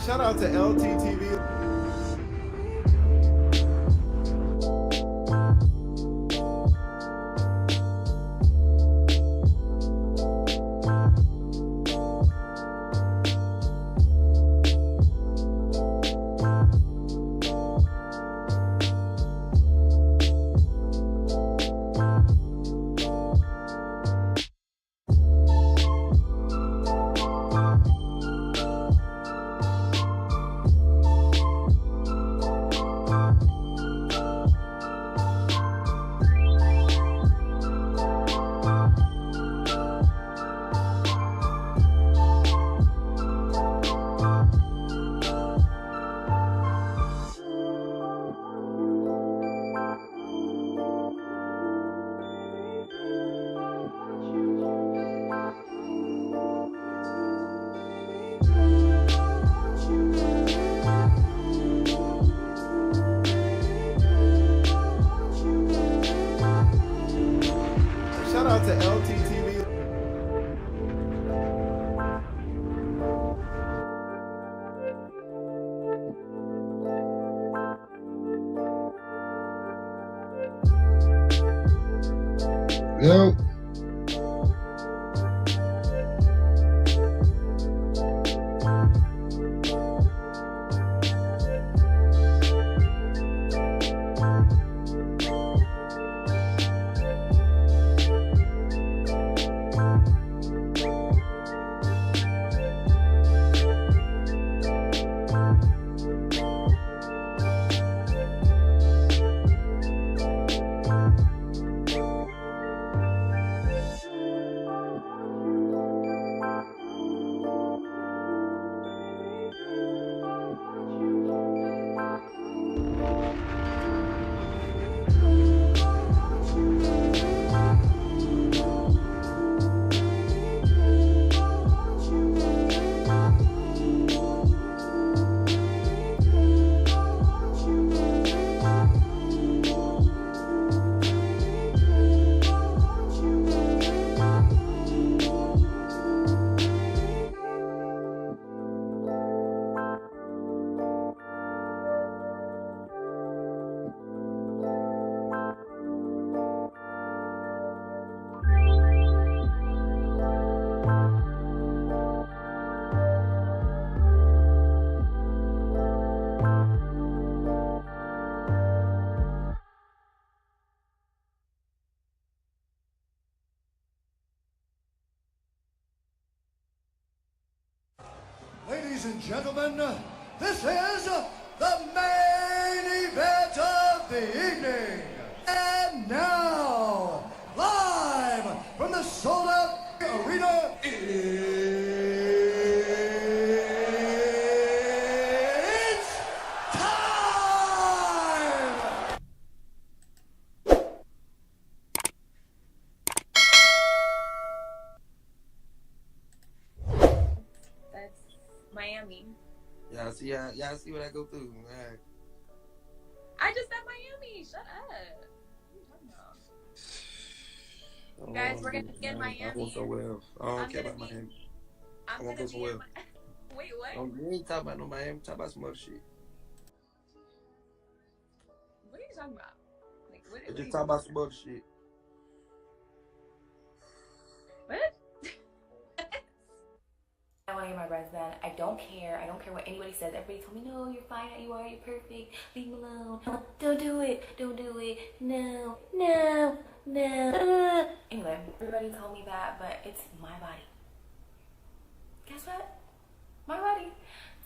Shout out to LTTV. Shout out to LTTV. Yo. Ladies and gentlemen, this is the main event of the evening. And now, live from the sold-out arena, it's time! Miami. Y'all see what I go through. Man. I just said Miami. Shut up. What are you talking about? Guys, we're gonna get Miami. I want somewhere else. I don't care about Miami. I want to go somewhere else. Wait, what? You ain't talking about no Miami. Talk about some other shit. What are you talking about? Like, what? Just talk about some other shit. What? I want to hear my breath done. I don't care. I don't care what anybody says. Everybody told me, no, you're fine. You are. You're perfect. Leave me alone. Don't do it. Don't do it. No. No. No. Anyway, everybody told me that, but it's my body. Guess what? My body.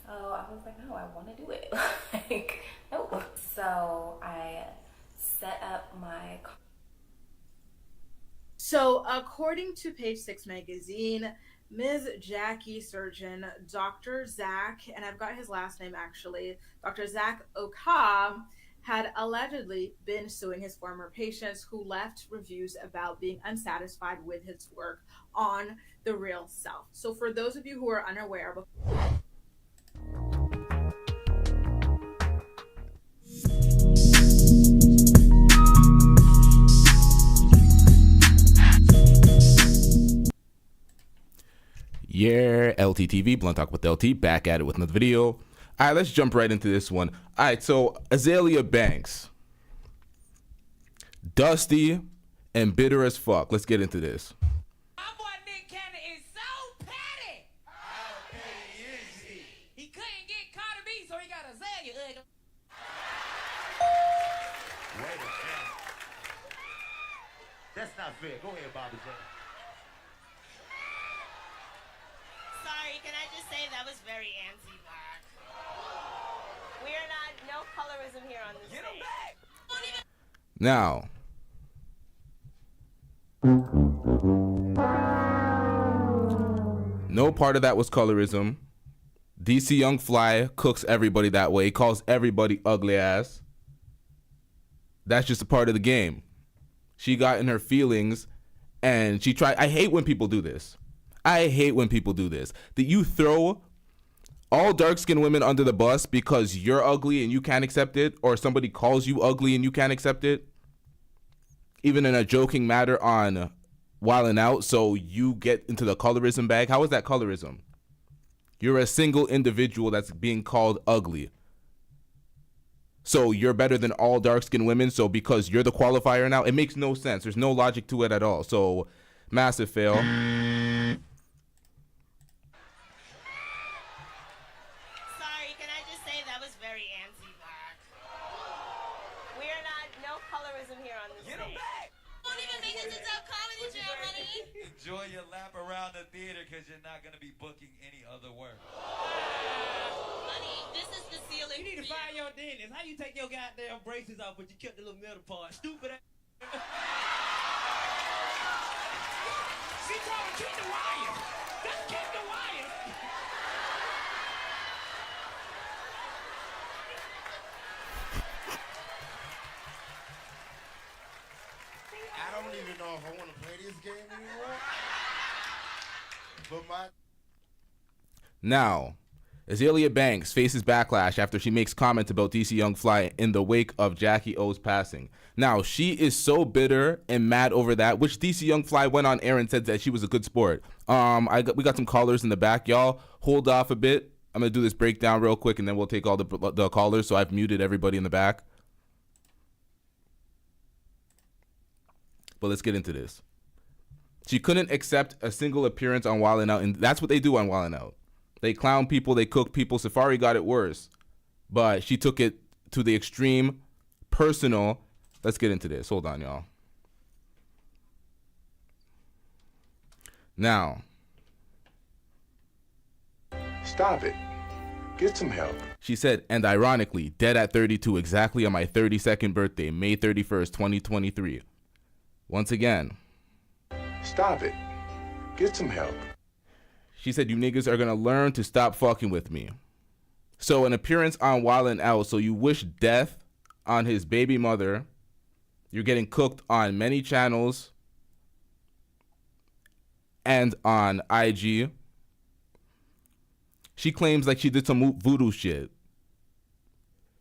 So I was like, no, I want to do it. Like, no. So I set up my... So according to Page 6 magazine, Ms. Jacky surgeon, Dr. Zach, and I've got his last name actually, Dr. Zach Oka, had allegedly been suing his former patients who left reviews about being unsatisfied with his work on The Real Self. So for those of you who are unaware, Yeah, LTTV, Blunt Talk with LT, back at it with another video. All right, let's jump right into this one. All right, so Azealia Banks, dusty and bitter as fuck. Let's get into this. My boy Nick Cannon is so petty. How petty is he? He couldn't get Carter B, so he got Azealia. Wait a minute. That's not fair. Go ahead, Bobby J. Sorry, can I just say that was very anti-black. We are not, no colorism here on this Get stage. him back. Now, no part of that was colorism. DC Young Fly cooks everybody that way, calls everybody ugly ass. That's just a part of the game. She got in her feelings and she tried. I hate when people do this. I hate when people do this. That you throw all dark-skinned women under the bus because you're ugly and you can't accept it, or somebody calls you ugly and you can't accept it, even in a joking matter on Wild 'N Out, so you get into the colorism bag. How is that colorism? You're a single individual that's being called ugly. So you're better than all dark-skinned women, so because you're the qualifier now, it makes no sense. There's no logic to it at all. So, massive fail. Sorry, can I just say that was very anti-black. We are not, no colorism here on this Get him stage. back. Won't even make it to the comedy show, honey. Enjoy your lap around the theater because you're not going to be booking any other work. Honey, this is the ceiling. You need to find your dentist. How you take your goddamn braces off, but you kept the little metal part? Stupid ass. She told me keep the wire. Just keep the wire. I don't even know if I want to play this game anymore. But my... Now, Azealia Banks faces backlash after she makes comments about DC Young Fly in the wake of Jacky O's passing. Now, she is so bitter and mad over that, which DC Young Fly went on air and said that she was a good sport. We got some callers in the back. Y'all hold off a bit. I'm going to do this breakdown real quick, and then we'll take all the callers, so I've muted everybody in the back. But let's get into this. She couldn't accept a single appearance on Wild 'N Out, and that's what they do on Wild 'N Out. They clown people, they cook people. Safari got it worse, but she took it to the extreme, personal. Let's get into this. Hold on, y'all. Now. Stop it. Get some help. She said, and ironically, dead at 32, exactly on my 32nd birthday, May 31st, 2023. Once again. Stop it. Get some help. She said, you niggas are going to learn to stop fucking with me. So an appearance on Wild 'N Out, so you wish death on his baby mother. You're getting cooked on many channels and on IG. She claims like she did some voodoo shit.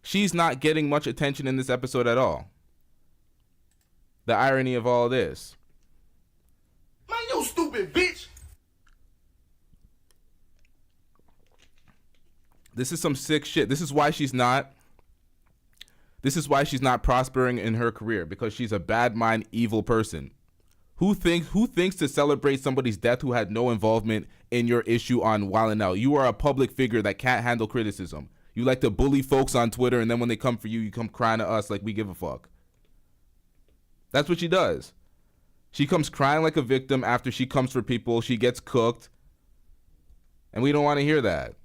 She's not getting much attention in this episode at all. The irony of all this. Man, you stupid bitch! This is some sick shit. This is why she's not prospering in her career, because she's a bad mind, evil person. Who thinks to celebrate somebody's death who had no involvement in your issue on Wild 'N Out? You are a public figure that can't handle criticism. You like to bully folks on Twitter, and then when they come for you, you come crying to us like we give a fuck. That's what she does. She comes crying like a victim after she comes for people. She gets cooked. And we don't want to hear that.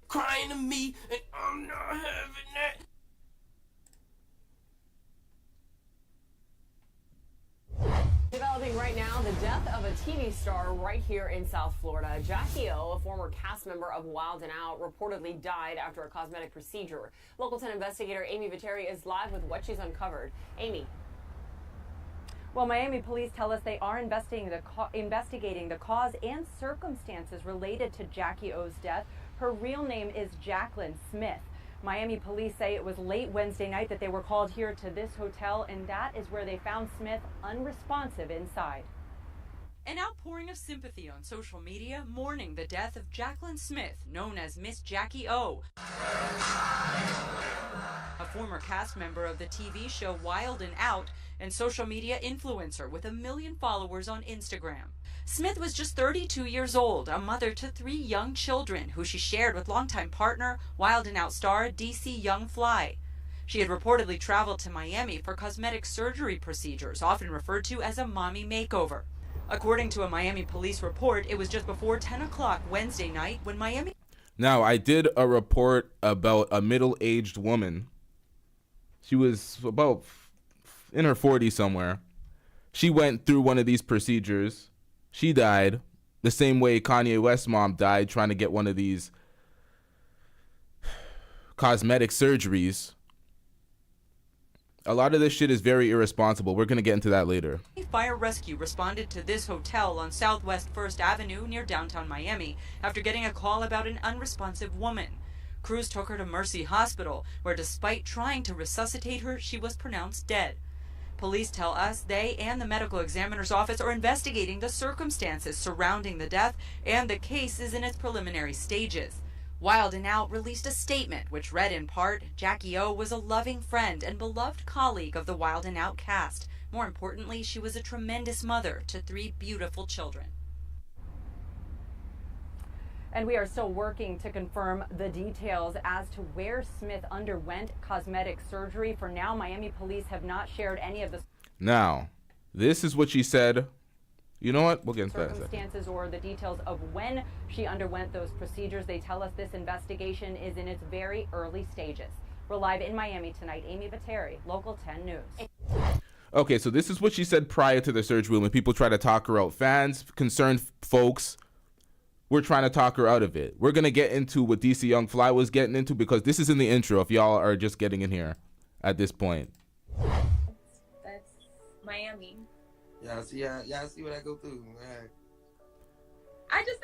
Crying to me, and I'm not having that. Developing right now, the death of a TV star right here in South Florida. Jacky O, a former cast member of Wild 'N Out, reportedly died after a cosmetic procedure. Local 10 investigator Amy Viteri is live with what she's uncovered. Amy. Well, Miami police tell us they are investigating the cause and circumstances related to Jacky O's death. Her real name is Jacqueline Smith. Miami police say it was late Wednesday night that they were called here to this hotel, and that is where they found Smith unresponsive inside. An outpouring of sympathy on social media mourning the death of Jacqueline Smith, known as Miss Jackie O, a former cast member of the TV show Wild and Out and social media influencer with 1 million followers on Instagram. Smith was just 32 years old, a mother to 3 young children who she shared with longtime partner, Wild and Out star DC Young Fly. She had reportedly traveled to Miami for cosmetic surgery procedures, often referred to as a mommy makeover. According to a Miami police report, it was just before 10 o'clock Wednesday night when Miami... Now, I did a report about a middle-aged woman. She was about in her 40s somewhere. She went through one of these procedures. She died the same way Kanye West's mom died trying to get one of these cosmetic surgeries. A lot of this shit is very irresponsible. We're going to get into that later. Fire rescue responded to this hotel on Southwest 1st Avenue near downtown Miami after getting a call about an unresponsive woman. Crews took her to Mercy Hospital, where despite trying to resuscitate her, she was pronounced dead. Police tell us they and the medical examiner's office are investigating the circumstances surrounding the death, and the case is in its preliminary stages. Wild and Out released a statement which read in part, Jackie O was a loving friend and beloved colleague of the Wild and Out cast. More importantly, she was a tremendous mother to 3 beautiful children. And we are still working to confirm the details as to where Smith underwent cosmetic surgery. For now, Miami police have not shared any of the Now, this is what she said. You know what? We'll get into that in a second. Circumstances or the details of when she underwent those procedures. They tell us this investigation is in its very early stages. We're live in Miami tonight. Amy Bateri, Local 10 News. Okay, so this is what she said prior to the surgery when people try to talk her out. Fans, concerned folks, we're trying to talk her out of it. We're going to get into what DC Young Fly was getting into because this is in the intro if y'all are just getting in here at this point. That's Miami. Y'all see what I go through. I just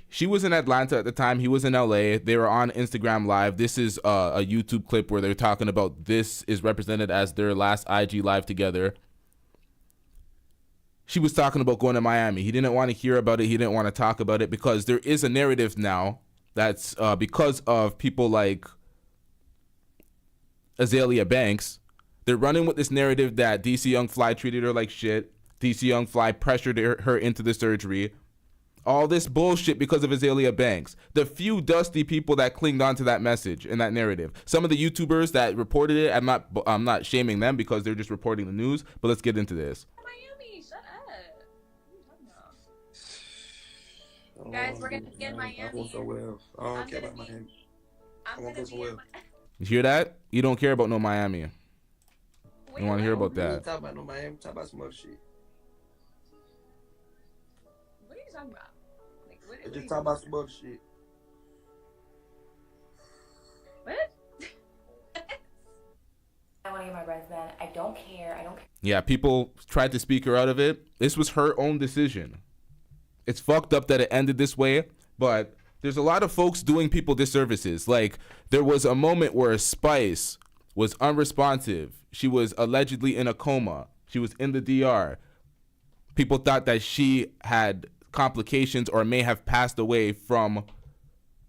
She was in Atlanta at the time. He was in LA. They were on Instagram Live. This is a YouTube clip where they're talking about this is represented as their last IG Live together. She was talking about going to Miami. He didn't want to hear about it. He didn't want to talk about it because there is a narrative now that's because of people like Azealia Banks. They're running with this narrative that DC Young Fly treated her like shit. DC Young Fly pressured her into the surgery. All this bullshit because of Azealia Banks. The few dusty people that clinged onto that message and that narrative. Some of the YouTubers that reported it, I'm not shaming them because they're just reporting the news, but let's get into this. Miami, shut up. What are you talking about? Guys, we're gonna be in Miami. I want somewhere else. I don't care about Miami. I want to go somewhere else. You hear that? You don't care about no Miami. You want to hear about that? Talk about no Miami. Talk about some other shit. What are you talking about? Like, Just talk about some other shit. What? I want to get my breath back. I don't care. Yeah, people tried to speak her out of it. This was her own decision. It's fucked up that it ended this way, but there's a lot of folks doing people disservices. Like, there was a moment where Spice was unresponsive. She was allegedly in a coma. She was in the DR. People thought that she had complications or may have passed away from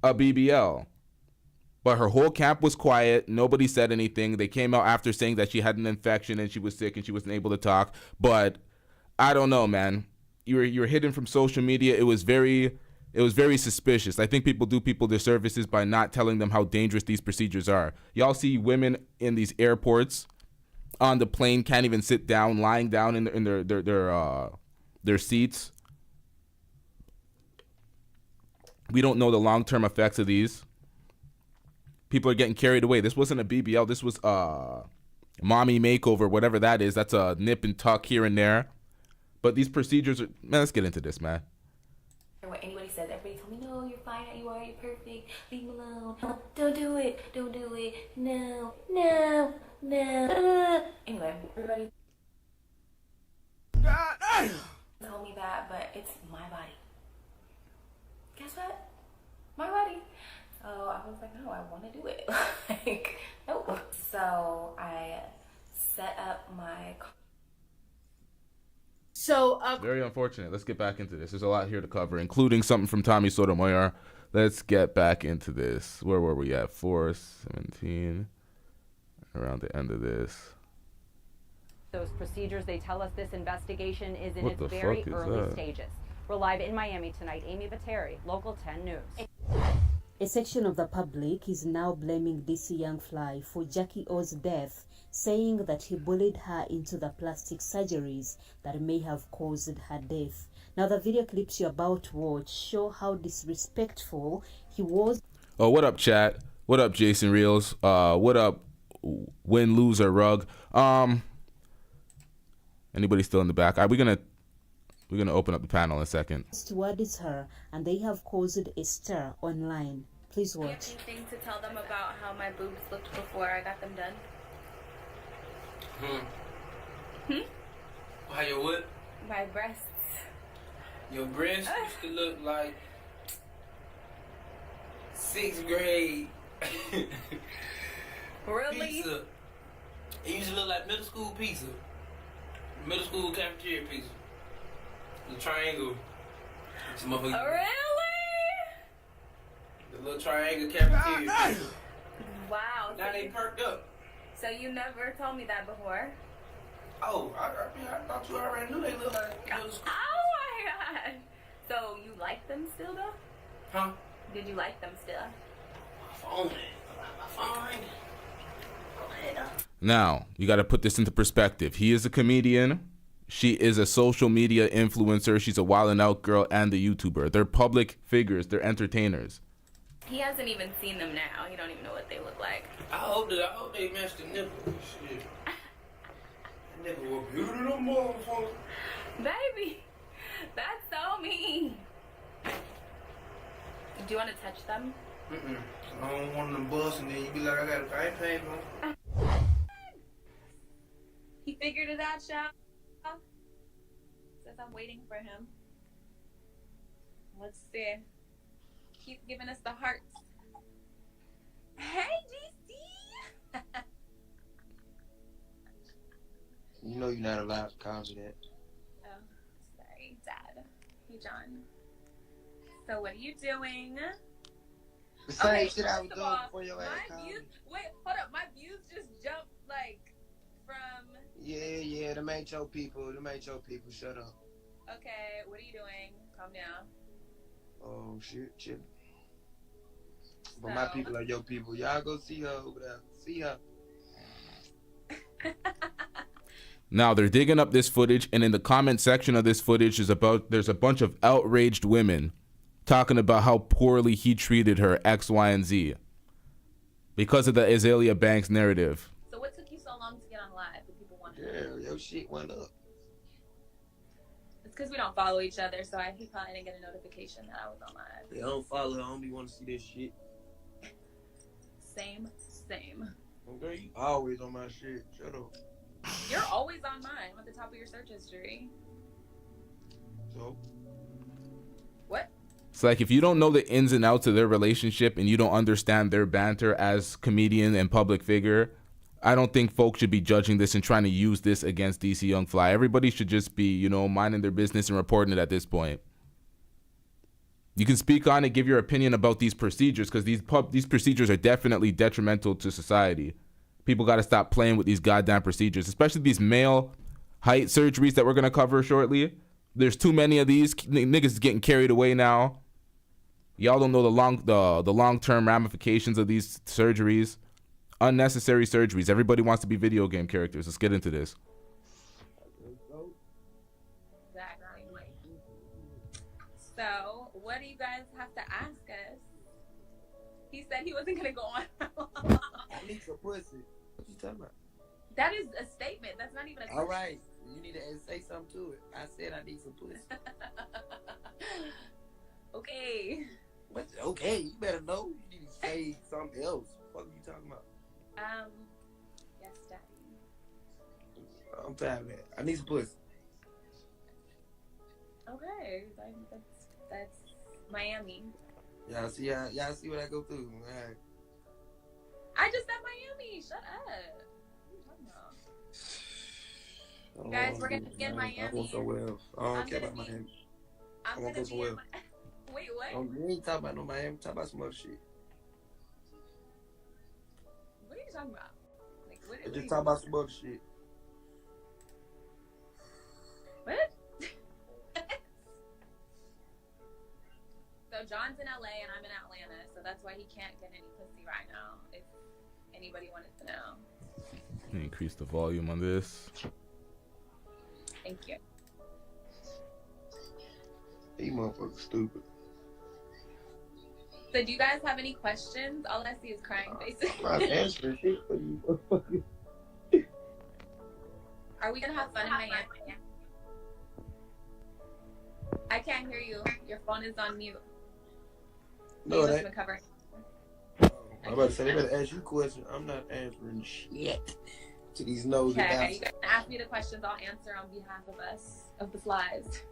a BBL. But her whole camp was quiet. Nobody said anything. They came out after saying that she had an infection and she was sick and she wasn't able to talk. But I don't know, man. You were hidden from social media. It was very suspicious. I think people do people disservices by not telling them how dangerous these procedures are. Y'all see women in these airports on the plane can't even sit down, lying down in their seats. We don't know the long-term effects of these. People are getting carried away. This wasn't a BBL. This was a mommy makeover, whatever that is. That's a nip and tuck here and there. But these procedures are, man, let's get into this, man. What anybody says, everybody told me, no, you're fine, you are, you're perfect, leave me alone, don't do it, no. Anyway, everybody told me that, but it's my body. Guess what? My body. So I was like, no, I want to do it. Like, no. So I set up my So, very unfortunate. Let's get back into this. There's a lot here to cover, including something from Tommy Sotomayor. Let's get back into this. Where were we at? 4:17. Around the end of this. Those procedures, they tell us this investigation is in its What the very fuck is early that? stages. We're live in Miami tonight. Amy Bateri, Local 10 News. A section of the public is now blaming DC young fly for Jacky O's death, saying that he bullied her into the plastic surgeries that may have caused her death. Now, the video clips you're about to watch show how disrespectful he was. Oh, what up, chat? What up, Jason Reels? What up, Win, Lose, or Rug? Anybody still in the back? We're gonna open up the panel in a second. Towards her, and they have caused a stir online. Please watch. Anything to tell them about how my boobs looked before I got them done? How your what? My breasts. Your breasts used to look like 6th grade Really? pizza. It used to look like middle school pizza. Middle school cafeteria pizza. The triangle. Really? The little triangle cafeteria pizza. Wow. Now they perked up. So you never told me that before? Oh, I thought you already knew they look like middle school. Oh my god. So you like them still though? Huh? Did you like them still? My phone. Now, you got to put this into perspective. He is a comedian. She is a social media influencer. She's a Wild 'N Out girl and a YouTuber. They're public figures. They're entertainers. He hasn't even seen them now. He don't even know what they look like. I hope they matched the nipple. Shit. The nipple was beautiful, no motherfucker. Baby, that's so mean. Do you want to touch them? I don't want them bust and then you be like, I ain't paying for. He figured it out, y'all. Says I'm waiting for him. Let's see. Keep giving us the hearts. Hey, DC. You know you're not allowed to call me that. Oh, sorry, Dad. Hey, John. So what are you doing? The same Okay, shit I was first of doing all, before your ass called me. Wait, hold up. My views just jumped like from. Yeah, them ain't your people. Shut up. Okay, what are you doing? Calm down. Oh shit, chill. But my people are your people. Y'all go see her over there. See her. Now, they're digging up this footage, and in the comment section of this footage there's a bunch of outraged women talking about how poorly he treated her, X, Y, and Z, because of the Azealia Banks narrative. So what took you so long to get on live? If people want to know. Yeah, your shit went up. It's because we don't follow each other, so he probably didn't get a notification that I was on live. Yeah, I don't follow her. I don't be want to see this shit. Same. Okay, you always on my shit. Shut up. You're always on mine. I'm at the top of your search history. So? What? It's like, if you don't know the ins and outs of their relationship and you don't understand their banter as comedian and public figure, I don't think folks should be judging this and trying to use this against DC Young Fly. Everybody should just be, minding their business and reporting it at this point. You can speak on it, give your opinion about these procedures, because these procedures are definitely detrimental to society. People got to stop playing with these goddamn procedures, especially these male height surgeries that we're going to cover shortly. There's too many of these. Niggas is getting carried away now. Y'all don't know the long-term ramifications of these surgeries. Unnecessary surgeries. Everybody wants to be video game characters. Let's get into this. So, what do you guys have to ask us? He said he wasn't gonna go on. I need some pussy. What you talking about? That is a statement. That's not even a question. All right, you need to say something to it. I said I need some pussy. Okay. What? Okay, you better know. You need to say something else. What are you talking about? Yes, Daddy. I'm tired of that. I need some pussy. Okay, that's Miami. Y'all see what I go through. All right. I just said Miami. Shut up. What are you talking Guys, we're gonna be in I Miami. want somewhere else. I don't care about Miami. I I'm want to gonna go be in. somewhere else. Wait, what? You ain't talking about no Miami. Talk about some other shit. What are you talking about? Like, what? Just talk about some other shit. What? So John's in LA and I'm in Atlanta, so that's why he can't get any pussy right now. If anybody wanted to know. Increase the volume on this. Thank you. You motherfuckers stupid. So do you guys have any questions? All I see is crying faces. I'm not answering shit for you motherfuckers. Are we gonna have fun in Miami? I can't hear you. Your phone is on mute. No, You must that. have covered. I'm about to say, they better ask you questions. I'm not answering shit to these nosy Okay, you bastards. guys can ask me the questions. I'll answer on behalf of us, of the flies.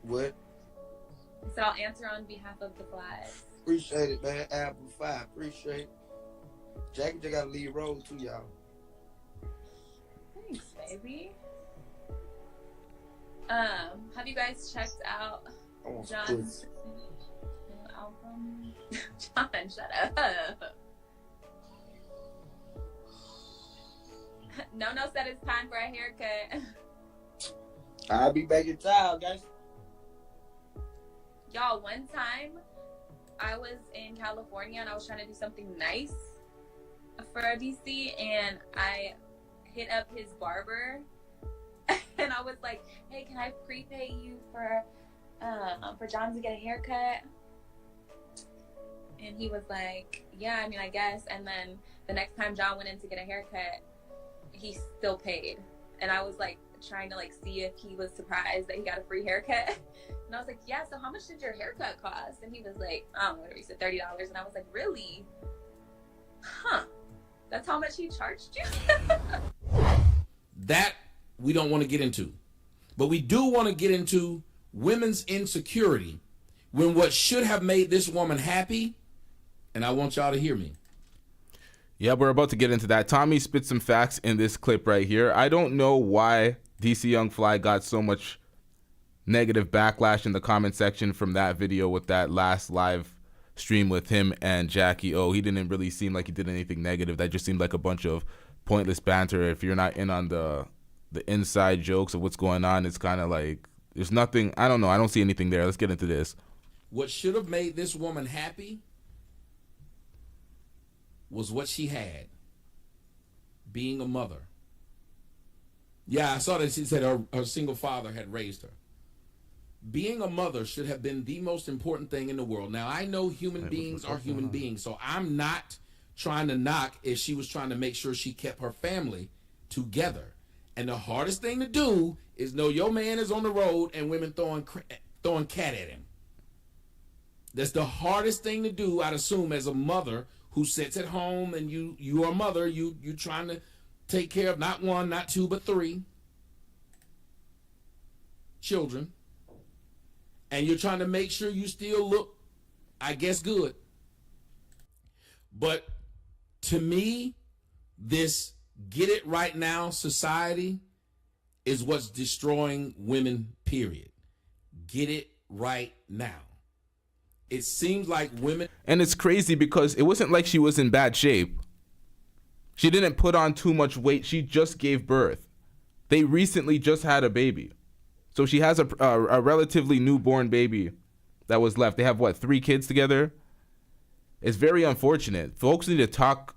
What? So I'll answer on behalf of the flies. Appreciate it, man. Apple 5. Appreciate it. Jacky just got to lead role too, y'all. Thanks, baby. Have you guys checked out I want some John's new album? John, shut up. No said it's time for a haircut. I'll be back in town, guys. Y'all, one time I was in California and I was trying to do something nice for DC and I hit up his barber and I was like, hey, can I prepay you for John to get a haircut? And he was like, yeah, I mean, I guess. And then the next time John went in to get a haircut, he still paid. And I was like trying to like see if he was surprised that he got a free haircut. And I was like, yeah, so how much did your haircut cost? And he was like, I don't know, whatever, he said $30. And I was like, really? Huh. That's how much he charged you? That we don't want to get into. But we do want to get into women's insecurity when what should have made this woman happy, and I want y'all to hear me. Yeah, we're about to get into that. Tommy spit some facts in this clip right here. I don't know why DC Young Fly got so much negative backlash in the comment section from that video with that last live stream with him and Jacky O. He didn't really seem like he did anything negative. That just seemed like a bunch of pointless banter. If you're not in on the inside jokes of what's going on, it's kind of like there's nothing. I don't know. I don't see anything there. Let's get into this. What should have made this woman happy was what she had, being a mother. Yeah, I saw that she said her single father had raised her. Being a mother should have been the most important thing in the world. Now, I know human beings are human beings, so I'm not trying to knock if she was trying to make sure she kept her family together. And the hardest thing to do is know your man is on the road and women throwing cat at him. That's the hardest thing to do, I'd assume, as a mother who sits at home and you are a mother, you trying to take care of not one, not two, but three children. And you're trying to make sure you still look, I guess, good. But to me, this get it right now society is what's destroying women, period. Get it right now. It seems like women... And it's crazy because it wasn't like she was in bad shape. She didn't put on too much weight. She just gave birth. They recently just had a baby. So she has a relatively newborn baby that was left. They have, 3 kids together? It's very unfortunate. Folks need to talk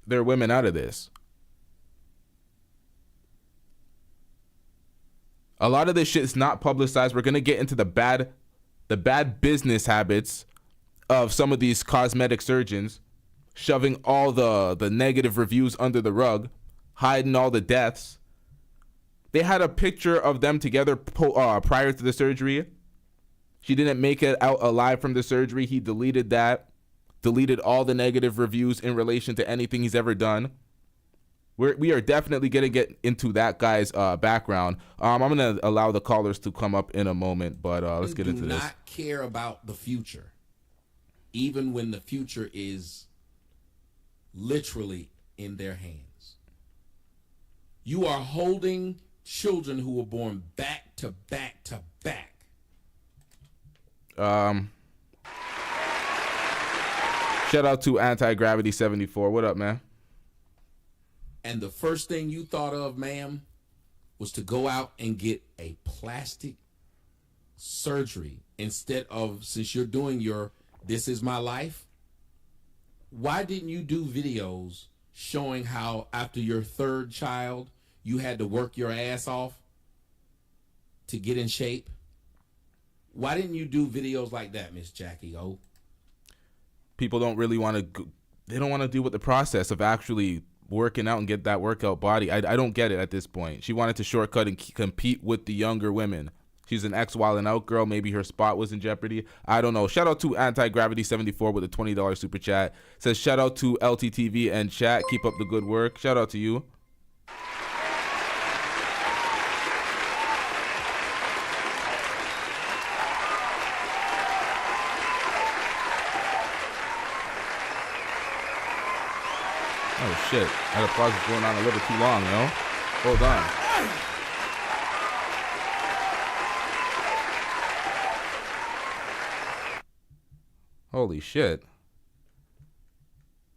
their women out of this. A lot of this shit is not publicized. We're going to get into the bad business habits of some of these cosmetic surgeons, shoving all the negative reviews under the rug, hiding all the deaths. They had a picture of them together prior to the surgery. She didn't make it out alive from the surgery. He deleted that, deleted all the negative reviews in relation to anything he's ever done. We are definitely going to get into that guy's background. I'm going to allow the callers to come up in a moment, but let's get into this. Do not care about the future, even when the future is literally in their hands. You are holding children who were born back to back to back. Shout out to Anti-Gravity 74. What up, man? And the first thing you thought of, ma'am, was to go out and get a plastic surgery instead of, since you're doing your This Is My Life, why didn't you do videos showing how after your third child, you had to work your ass off to get in shape? Why didn't you do videos like that, Miss Jacky O? People don't really want to, they don't want to deal with the process of actually working out and get that workout body. I don't get it at this point. She wanted to shortcut and compete with the younger women. She's an ex-Wild 'N Out girl. Maybe her spot was in jeopardy. I don't know. Shout out to Anti-Gravity 74 with a $20 super chat. Says shout out to LTTV and chat. Keep up the good work. Shout out to you. Oh shit, that applause is going on a little too long, yo. Hold on. Holy shit.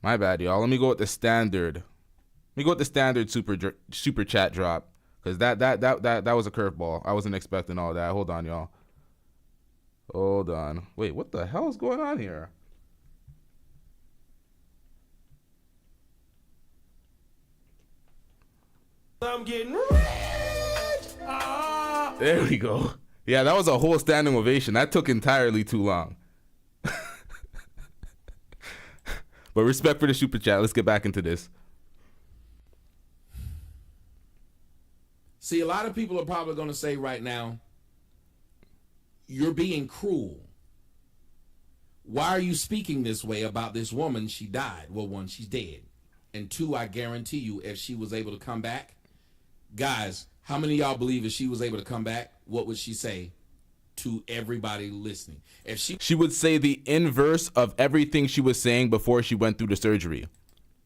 My bad, y'all. Let me go with the standard. Let me go with the standard super chat drop. Cause that was a curveball. I wasn't expecting all that. Hold on, y'all. Hold on. Wait, what the hell is going on here? I'm getting rich. There we go. Yeah, that was a whole standing ovation. That took entirely too long. But respect for the super chat. Let's get back into this. See, a lot of people are probably going to say right now, you're being cruel. Why are you speaking this way about this woman? She died. Well, one, she's dead. And two, I guarantee you, if she was able to come back, guys, how many of y'all believe if she was able to come back, what would she say to everybody listening? If she would say the inverse of everything she was saying before she went through the surgery.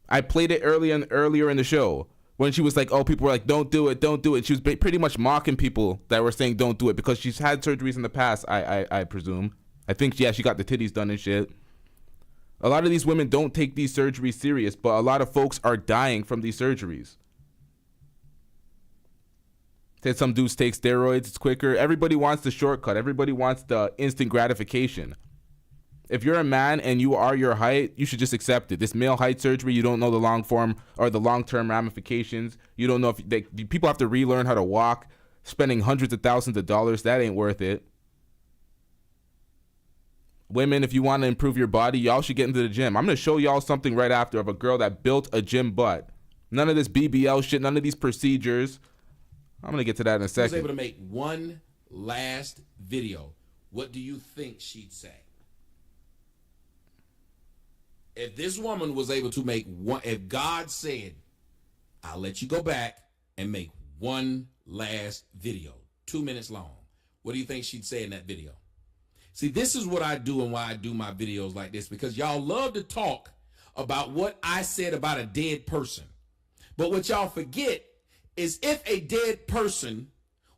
I played it earlier in the show when she was like, oh, people were like, don't do it, don't do it. She was pretty much mocking people that were saying don't do it because she's had surgeries in the past, I presume. I think, yeah, she got the titties done and shit. A lot of these women don't take these surgeries serious, but a lot of folks are dying from these surgeries. Said some dudes take steroids, it's quicker. Everybody wants the shortcut. Everybody wants the instant gratification. If you're a man and you are your height, you should just accept it. This male height surgery, you don't know the long form or the long-term ramifications. You don't know if people have to relearn how to walk, spending hundreds of thousands of dollars. That ain't worth it. Women, if you want to improve your body, y'all should get into the gym. I'm going to show y'all something right after of a girl that built a gym butt. None of this BBL shit, none of these procedures. I'm going to get to that in a second. was able to make one last video, what do you think she'd say? If this woman was able to make one, if God said, I'll let you go back and make one last video, 2 minutes long, what do you think she'd say in that video? See, this is what I do and why I do my videos like this, because y'all love to talk about what I said about a dead person. But what y'all forget is if a dead person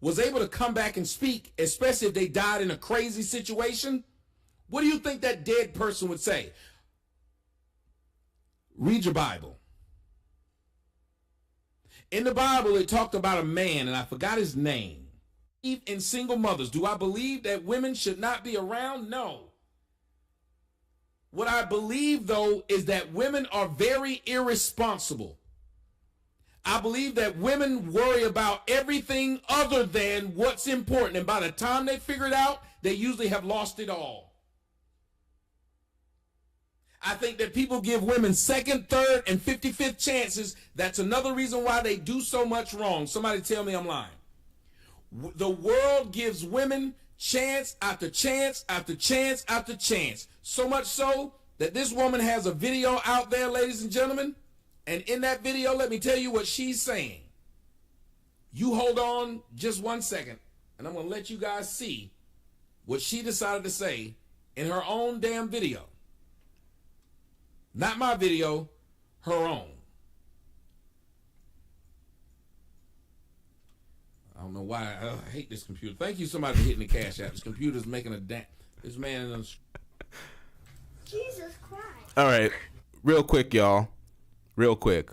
was able to come back and speak, especially if they died in a crazy situation, what do you think that dead person would say? Read your Bible. In the Bible, it talked about a man, and I forgot his name. In single mothers, do I believe that women should not be around? No. What I believe, though, is that women are very irresponsible. I believe that women worry about everything other than what's important. And by the time they figure it out, they usually have lost it all. I think that people give women second, third, and 55th chances. That's another reason why they do so much wrong. Somebody tell me I'm lying. The world gives women chance after chance after chance after chance. So much so that this woman has a video out there, ladies and gentlemen. And in that video, let me tell you what she's saying. You hold on just 1 second, and I'm going to let you guys see what she decided to say in her own damn video. Not my video, her own. know why. I hate this computer. Thank you, somebody, for hitting the cash app. This computer's making a damn. This man. Jesus Christ. All right, real quick, y'all. Real quick.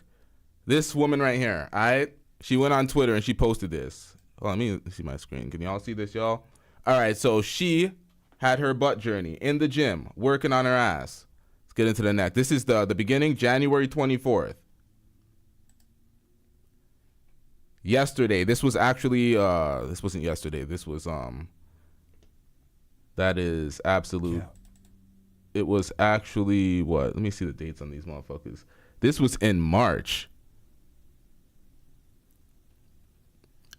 This woman right here, all right? She went on Twitter and she posted this. Well, let me see my screen. Can y'all see this, y'all? All right, so she had her butt journey in the gym, working on her ass. Let's get into the neck. This is the beginning, January 24th. Yesterday, this was actually, this wasn't yesterday. This was, that is absolute. It was actually, what? Let me see the dates on these motherfuckers. This was in March.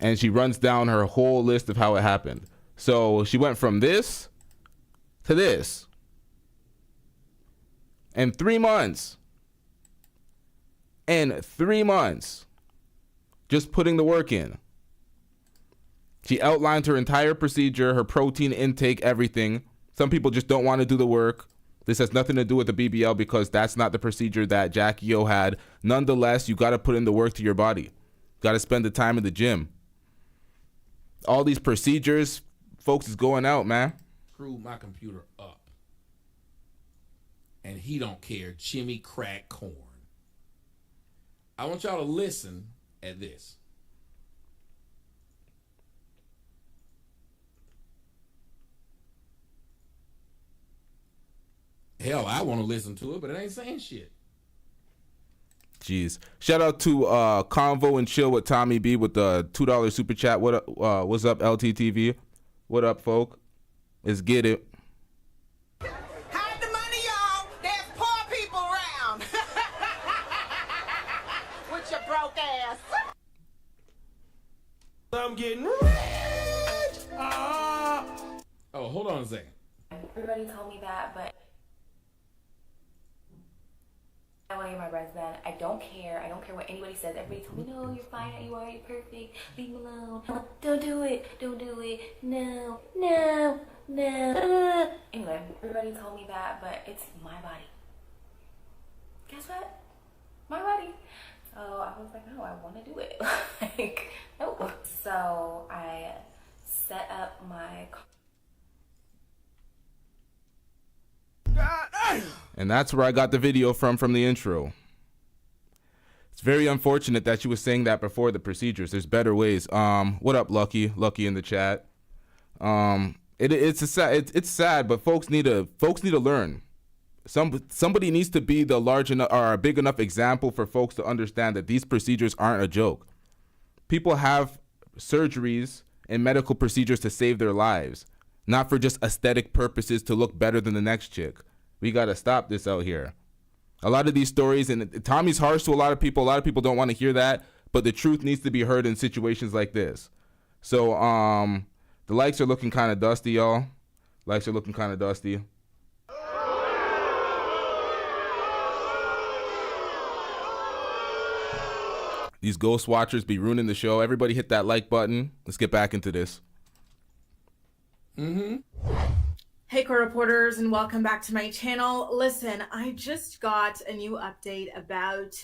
And she runs down her whole list of how it happened. So she went from this to this in 3 months. In 3 months. Just putting the work in. She outlined her entire procedure, her protein intake, everything. Some people just don't want to do the work. This has nothing to do with the BBL because that's not the procedure that Jacky O had. Nonetheless, you got to put in the work to your body. Got to spend the time in the gym. All these procedures, folks is going out, man. Screw my computer up. And he don't care. Jimmy crack corn. I want y'all to listen at this. Hell, I want to listen to it, but it ain't saying shit. Jeez. Shout out to Convo and Chill with Tommy B with the $2 super chat. What up, what's up, LTTV? What up, folk? Let's get it. Hide the money, y'all. There's poor people around. With your broke ass. I'm getting rich. Oh, hold on a second. Everybody told me that, but I want to get my breath done. I don't care. I don't care what anybody says. Everybody told me, no, you're fine. You are. You're perfect. Leave me alone. Don't do it. Don't do it. No. No. No. Anyway, everybody told me that, but it's my body. Guess what? My body. So I was like, no, I want to do it. Like, no. So I set up my... And that's where I got the video from the intro. It's very unfortunate that she was saying that before the procedures. There's better ways. What up, Lucky in the chat. It's sad, but folks need to learn. Somebody needs to be the large enough or a big enough example for folks to understand that these procedures aren't a joke. People have surgeries and medical procedures to save their lives, not for just aesthetic purposes to look better than the next chick. We got to stop this out here. A lot of these stories, and Tommy's harsh to a lot of people don't want to hear that, but the truth needs to be heard in situations like this. So the likes are looking kind of dusty, y'all. Likes are looking kind of dusty. These ghost watchers be ruining the show. Everybody hit that like button. Let's get back into this. Hey, core reporters, and welcome back to my channel. Listen, I just got a new update about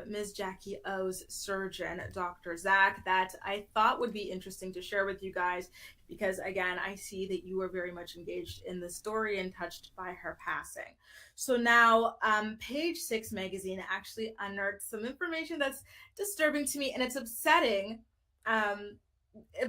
Ms. Jacky O's surgeon, Dr. Zach, that I thought would be interesting to share with you guys because, again, I see that you are very much engaged in the story and touched by her passing. So now, Page 6 magazine actually unearthed some information that's disturbing to me, and it's upsetting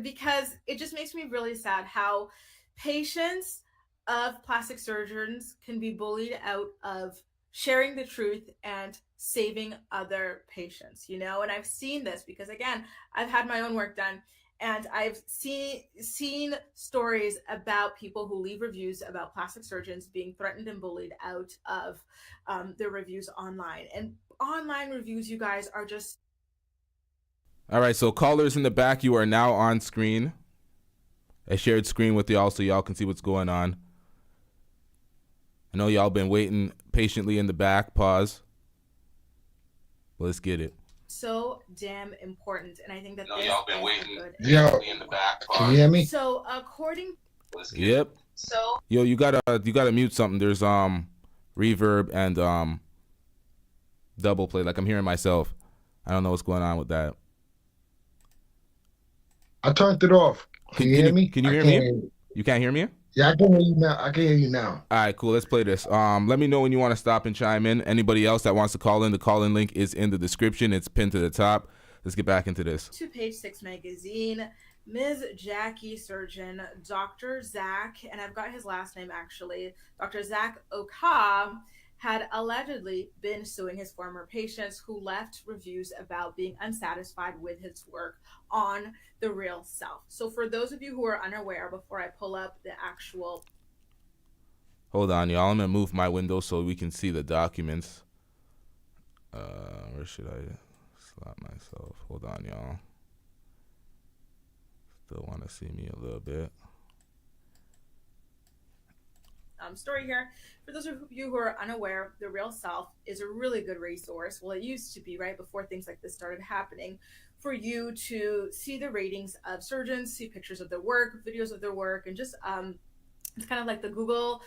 because it just makes me really sad how patients of plastic surgeons can be bullied out of sharing the truth and saving other patients, you know? And I've seen this because, again, I've had my own work done, and I've seen stories about people who leave reviews about plastic surgeons being threatened and bullied out of their reviews online. And online reviews, you guys, are just... All right, so callers in the back, you are now on screen. I shared screen with y'all so y'all can see what's going on. I know y'all been waiting patiently in the back. Pause. Let's get it. So damn important, and I think that y'all been waiting in the back. Can you hear me? So according... Yep. So... Yo, you gotta mute something. There's reverb and double play. Like I'm hearing myself. I don't know what's going on with that. I turned it off. Can you hear me? Can you hear I can't me? hear you. You can't hear me? Yeah, I can hear you now. I can hear you now. All right, cool. Let's play this. Let me know when you want to stop and chime in. Anybody else that wants to call in, the call-in link is in the description. It's pinned to the top. Let's get back into this. To Page 6 magazine, Ms. Jacky surgeon, Dr. Zach, and I've got his last name actually, Dr. Zach Oka, had allegedly been suing his former patients who left reviews about being unsatisfied with his work on The Real Self. So for those of you who are unaware, before I pull up the actual... Hold on, y'all. I'm going to move my window so we can see the documents. Where should I slot myself? Hold on, y'all. Still want to see me a little bit. Story here. For those of you who are unaware, The Real Self is a really good resource. Well, it used to be, right, before things like this started happening, for you to see the ratings of surgeons, see pictures of their work, videos of their work, and just it's kind of like the Google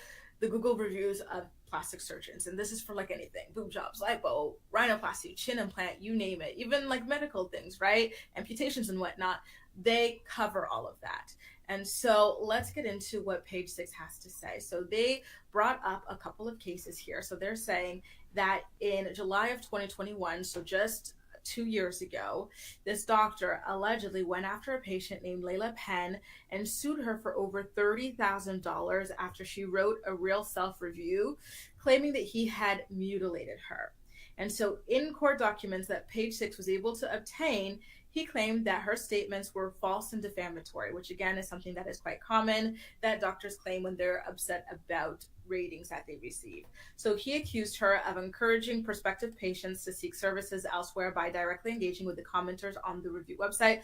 reviews of plastic surgeons. And this is for like anything: boob jobs, lipo, rhinoplasty, chin implant, you name it, even like medical things, right? Amputations and whatnot. They cover all of that. And so let's get into what Page 6 has to say. So they brought up a couple of cases here. So they're saying that in July of 2021, so just 2 years ago, this doctor allegedly went after a patient named Layla Penn and sued her for over $30,000 after she wrote a Real Self review claiming that he had mutilated her. And so in court documents that Page 6 was able to obtain, he claimed that her statements were false and defamatory, which again is something that is quite common that doctors claim when they're upset about ratings that they receive. So he accused her of encouraging prospective patients to seek services elsewhere by directly engaging with the commenters on the review website.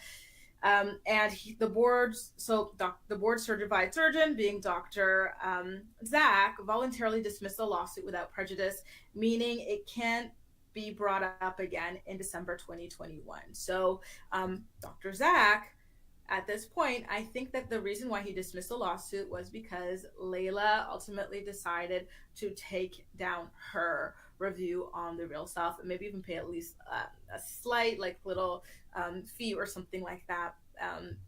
The board certified surgeon, being Dr. Zach, voluntarily dismissed the lawsuit without prejudice, meaning it can't be brought up again in December 2021. So Dr. Zach, at this point, I think that the reason why he dismissed the lawsuit was because Layla ultimately decided to take down her review on The Real Self and maybe even pay at least a slight like little fee or something like that.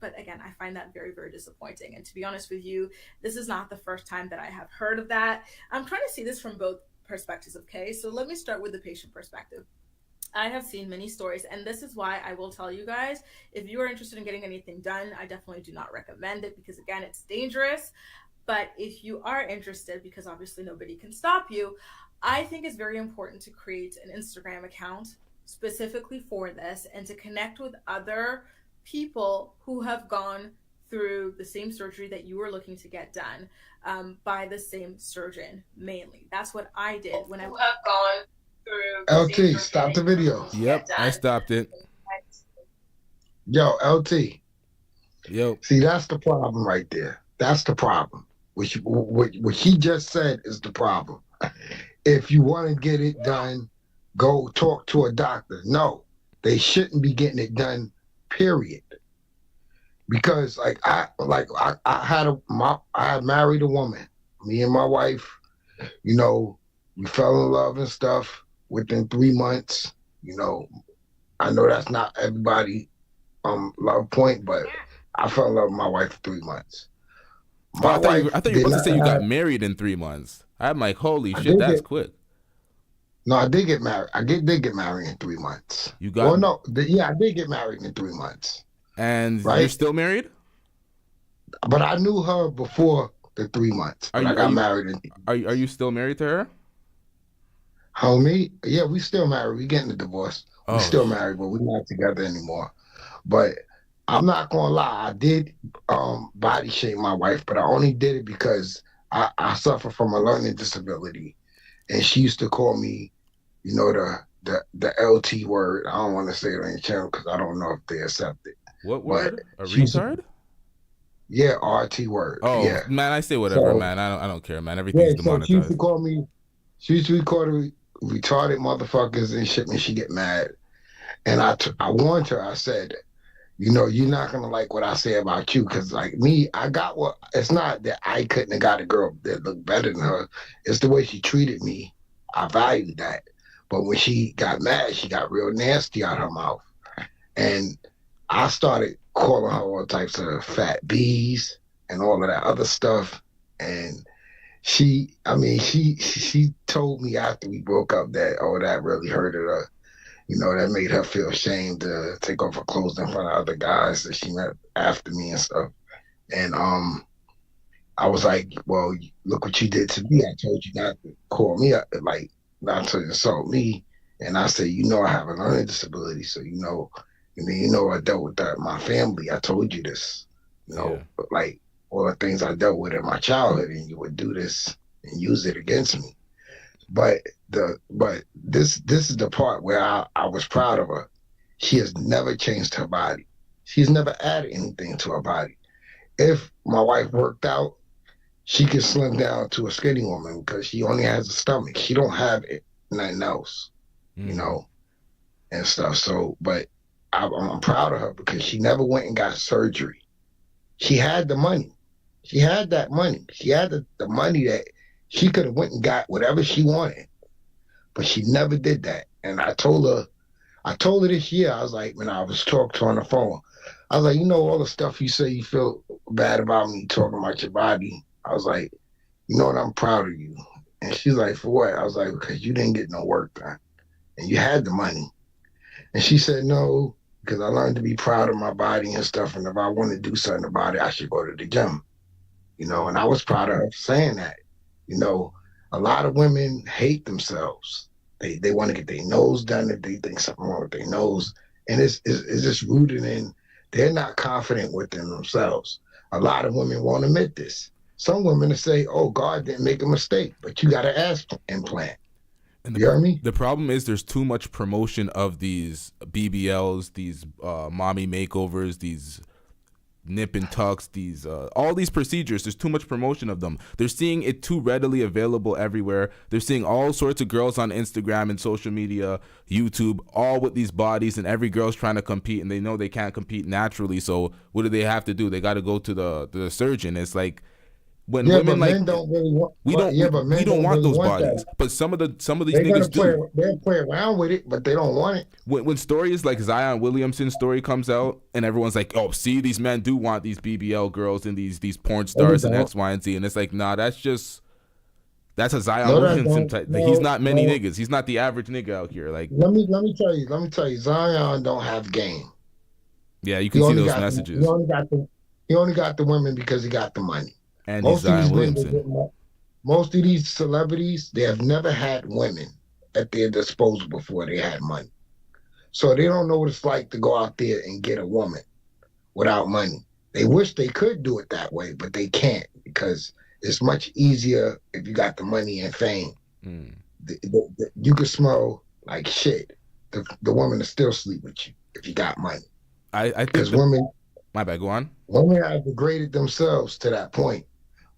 But again, I find that very, very disappointing. And to be honest with you, this is not the first time that I have heard of that. I'm trying to see this from both perspectives, okay? So let me start with the patient perspective. I have seen many stories, and this is why I will tell you guys, if you are interested in getting anything done, I definitely do not recommend it because again, it's dangerous. But if you are interested, because obviously nobody can stop you, I think it's very important to create an Instagram account specifically for this and to connect with other people who have gone through the same surgery that you were looking to get done by the same surgeon mainly. That's what I did when I have gone through. LT, stop the video. Yep, I stopped it. Yo, LT. Yo. See, that's the problem right there. That's the problem. What he just said is the problem. If you want to get it done, go talk to a doctor. No, they shouldn't be getting it done, period. Because I had married a woman. Me and my wife, you know, we fell in love and stuff within 3 months. You know, I know that's not everybody love point, but I fell in love with my wife for 3 months. I thought you were supposed to say you got married in 3 months. I'm like, holy shit, that's quick. No, I did get married. I did get married in 3 months. You got? Well, no, I did get married in 3 months. And right? You're still married? But I knew her before the 3 months. I got married. Are you still married to her? Homie, yeah, we still married. We getting a divorce. We still married, but we're not together anymore. But I'm not gonna lie, I did body shame my wife, but I only did it because I suffer from a learning disability, and she used to call me, you know, the LT word. I don't want to say it on the channel because I don't know if they accept it. What word? A retard? Yeah, RT word. Oh, yeah. Man, I say whatever, man. I don't care, man. Everything's demonetized. She used to call me. She used to call me retarded motherfuckers and shit, and she get mad. And I warned her. I said, you know, you're not gonna like what I say about you, because like me, I got what. It's not that I couldn't have got a girl that looked better than her. It's the way she treated me. I valued that. But when she got mad, she got real nasty out her mouth, and I started calling her all types of fat bees and all of that other stuff. And she told me after we broke up that, oh, that really hurted her. You know, that made her feel ashamed to take off her clothes in front of other guys that she met after me and stuff. And I was like, well, look what you did to me. I told you not to call me up, like not to insult me. And I said, you know, I have a learning disability, so you know, I dealt with that in my family. I told you this, you know, like all the things I dealt with in my childhood, and you would do this and use it against me. But this is the part where I was proud of her. She has never changed her body. She's never added anything to her body. If my wife worked out, she can slim down to a skinny woman because she only has a stomach. She don't have nothing else, you know, and stuff. So, but I'm proud of her because she never went and got surgery. She had the money. She had that money. She had the money that she could have went and got whatever she wanted, but she never did that. And I told her this year, I was like, when I was talking to her on the phone, I was like, you know, all the stuff you say you feel bad about me talking about your body. I was like, you know what, I'm proud of you. And she's like, for what? I was like, because you didn't get no work done. And you had the money. And she said, no, because I learned to be proud of my body and stuff. And if I want to do something about it, I should go to the gym. You know, and I was proud of her for saying that. You know, a lot of women hate themselves. They want to get their nose done if they think something wrong with their nose. And it's just rooted in, they're not confident within themselves. A lot of women won't admit this. Some women will say, oh, God didn't make a mistake, but you got an ass implant. And you hear me? The problem is there's too much promotion of these BBLs, these mommy makeovers, these nip and tucks, these all these procedures. There's too much promotion of them. They're seeing it too readily available everywhere. They're seeing all sorts of girls on Instagram and social media, YouTube, all with these bodies, and every girl's trying to compete, and they know they can't compete naturally. So what do they have to do? They got to go to the surgeon. It's like, when women like, don't really want, we don't want those bodies, but some of these niggas do. They'll play around with it, but they don't want it. When stories like Zion Williamson's story comes out, and everyone's like, "Oh, see, these men do want these BBL girls and these porn stars and X, Y, and Z," and it's like, nah, that's a Zion Williamson type. He's not many niggas. He's not the average nigga out here. Like, let me tell you, Zion don't have game. Yeah, you can see those messages. He only got the women because he got the money. And Zion Williamson. Most of these celebrities, they have never had women at their disposal before they had money. So they don't know what it's like to go out there and get a woman without money. They wish they could do it that way, but they can't because it's much easier if you got the money and fame. You can smell like shit. The woman will still sleep with you if you got money. I think women... My bad, go on. Women have degraded themselves to that point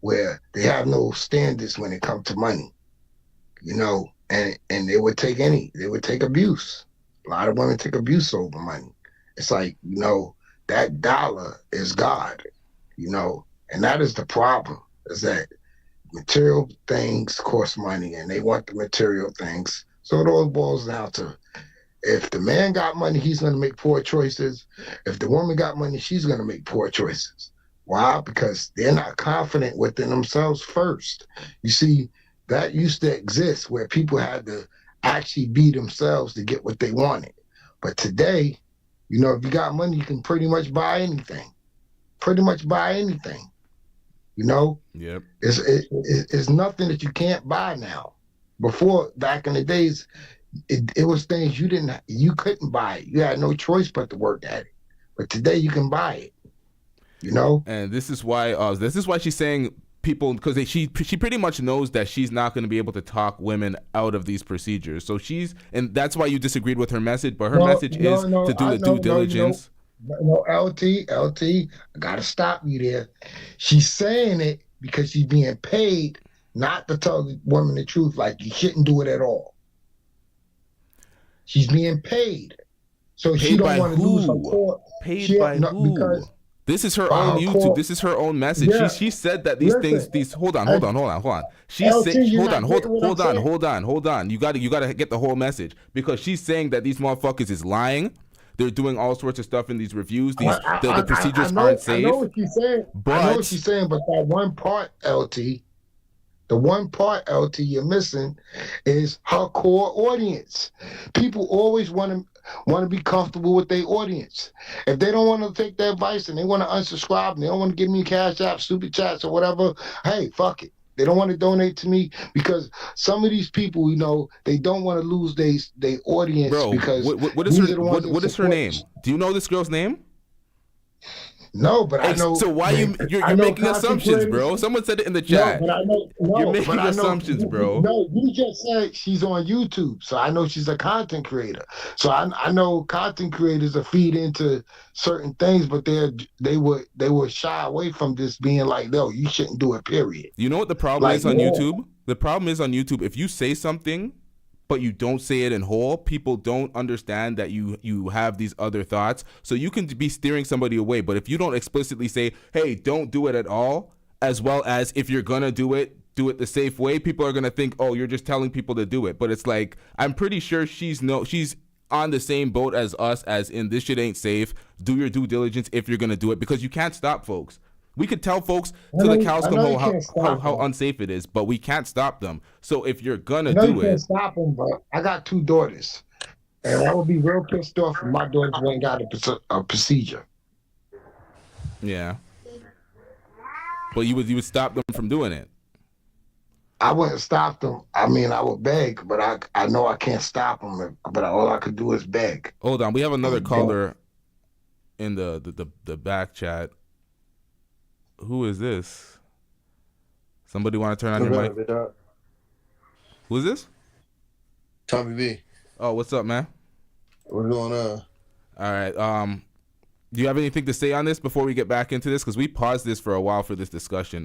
where they have no standards when it comes to money, you know, and they would take abuse. A lot of women take abuse over money. It's like, you know, that dollar is God, you know, and that is the problem, is that material things cost money and they want the material things. So it all boils down to, if the man got money, he's going to make poor choices. If the woman got money, she's going to make poor choices. Why? Because they're not confident within themselves first. You see, that used to exist where people had to actually be themselves to get what they wanted. But today, you know, if you got money, you can pretty much buy anything. Pretty much buy anything. You know? Yep. It's nothing that you can't buy now. Before, back in the days, it was things you couldn't buy it. You had no choice but to work at it. But today you can buy it. You know? And this is why she's saying people, because she pretty much knows that she's not going to be able to talk women out of these procedures. So and that's why you disagreed with her message, but her message is to do the due diligence. No, LT, I gotta stop you there. She's saying it because she's being paid not to tell the woman the truth, like you shouldn't do it at all. She's being paid. So she don't want to lose her court. Paid by who? Because this is her own YouTube. Court. This is her own message. Yeah. She said that these things. Hold on. She said, hold on. You gotta get the whole message, because she's saying that these motherfuckers is lying. They're doing all sorts of stuff in these reviews. The I procedures know, aren't safe. I know what she's saying. I know what But she's saying, but that one part, LT, the one part, LT, you're missing is her core audience. People always want to be comfortable with their audience. If they don't want to take their advice and they want to unsubscribe and they don't want to give me cash app, stupid chats or whatever, hey, fuck it. They don't want to donate to me because some of these people, you know, they don't want to lose their audience. bro, because what is her name? Do you know this girl's name? No, but I know. So why you're making assumptions, bro? Someone said it in the chat. No, but I know. No, you're making but I know, assumptions, bro. No, you just said she's on YouTube, so I know she's a content creator. So I know content creators are feed into certain things, but they would shy away from this being like, no, you shouldn't do it. Period. You know what the problem is on YouTube? The problem is on YouTube, if you say something but you don't say it in whole, people don't understand that you have these other thoughts. So you can be steering somebody away, but if you don't explicitly say, hey, don't do it at all, as well as if you're gonna do it the safe way, people are gonna think, oh, you're just telling people to do it. But it's like, I'm pretty sure she's on the same boat as us, as in this shit ain't safe. Do your due diligence if you're gonna do it, because you can't stop folks. We could tell folks till the cows come home how unsafe it is, but we can't stop them. So if you're gonna do you it, can't stop them. But I got 2 daughters, and I would be real pissed off if my daughters went got a procedure. Yeah, but you would stop them from doing it. I wouldn't stop them. I mean, I would beg, but I know I can't stop them. But all I could do is beg. Hold on, we have another caller in the back chat. Who is this? Somebody want to turn on your mic? Who is this? Tommy B. Oh, what's up, man? What's going on? All right. Do you have anything to say on this before we get back into this? Because we paused this for a while for this discussion.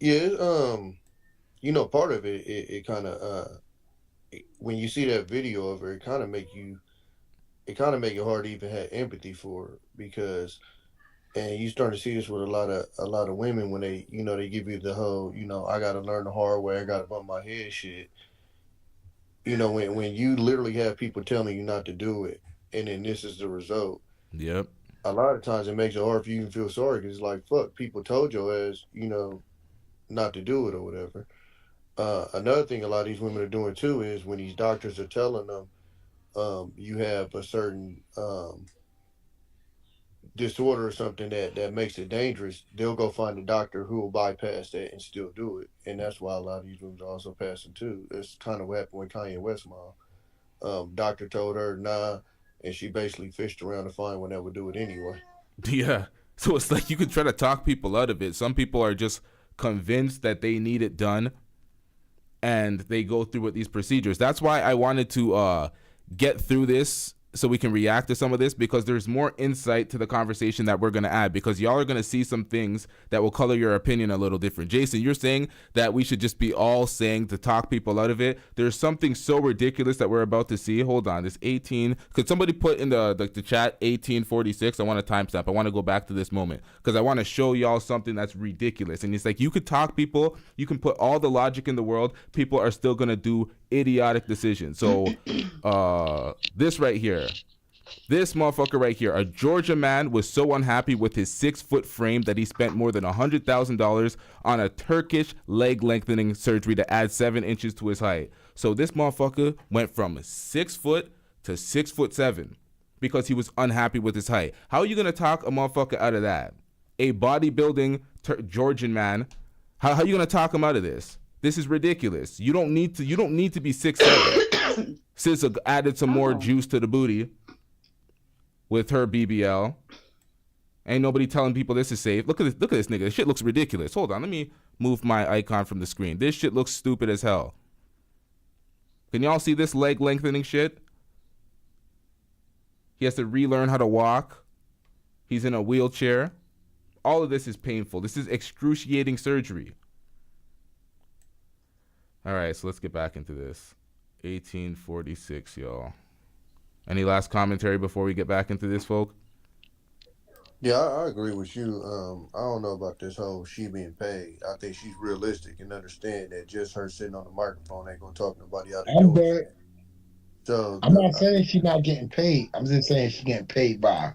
Yeah. You know, part of it kind of when you see that video of her, it kind of make it hard to even have empathy for her, because. And you start to see this with a lot of women when they, you know, they give you the whole, you know, I got to learn the hard way, I got to bump my head shit. You know, when you literally have people telling you not to do it, and then this is the result. Yep. A lot of times it makes it hard for you to feel sorry, because it's like, fuck, people told your ass, you know, not to do it or whatever. Another thing a lot of these women are doing too is when these doctors are telling them, you have a certain disorder or something that makes it dangerous, they'll go find a doctor who will bypass that and still do it. And that's why a lot of these women are also passing too. That's kind of what happened with Kanye West's mom. Doctor told her nah, and she basically fished around to find one that would do it anyway. Yeah. So it's like you can try to talk people out of it. Some people are just convinced that they need it done, and they go through with these procedures. That's why I wanted to get through this so we can react to some of this, because there's more insight to the conversation that we're going to add, because y'all are going to see some things that will color your opinion a little different. Jason, you're saying that we should just be all saying to talk people out of it. There's something so ridiculous that we're about to see. Hold on, this 18, could somebody put in the chat 1846? I want a timestamp. I want to go back to this moment because I want to show y'all something that's ridiculous. And it's like, you could talk people, you can put all the logic in the world, people are still going to do idiotic decisions. So this right here, this motherfucker right here, a Georgia man was so unhappy with his 6-foot frame that he spent more than $100,000 on a Turkish leg lengthening surgery to add 7 inches to his height. So this motherfucker went from 6 foot to 6'7" because he was unhappy with his height. How are you gonna talk a motherfucker out of that? A bodybuilding Georgian man. How are you gonna talk him out of this? This is ridiculous. You don't need to be 6'7". SZA added some more juice to the booty with her BBL. Ain't nobody telling people this is safe. Look at this nigga. This shit looks ridiculous. Hold on, let me move my icon from the screen. This shit looks stupid as hell. Can y'all see this leg lengthening shit? He has to relearn how to walk. He's in a wheelchair. All of this is painful. This is excruciating surgery. All right, so let's get back into this. 1846, y'all. Any last commentary before we get back into this, folk? Yeah, I agree with you. I don't know about this whole she being paid. I think she's realistic and understand that just her sitting on the microphone ain't gonna talk nobody out of the door. So I'm not saying she's not getting paid. I'm just saying she's getting paid by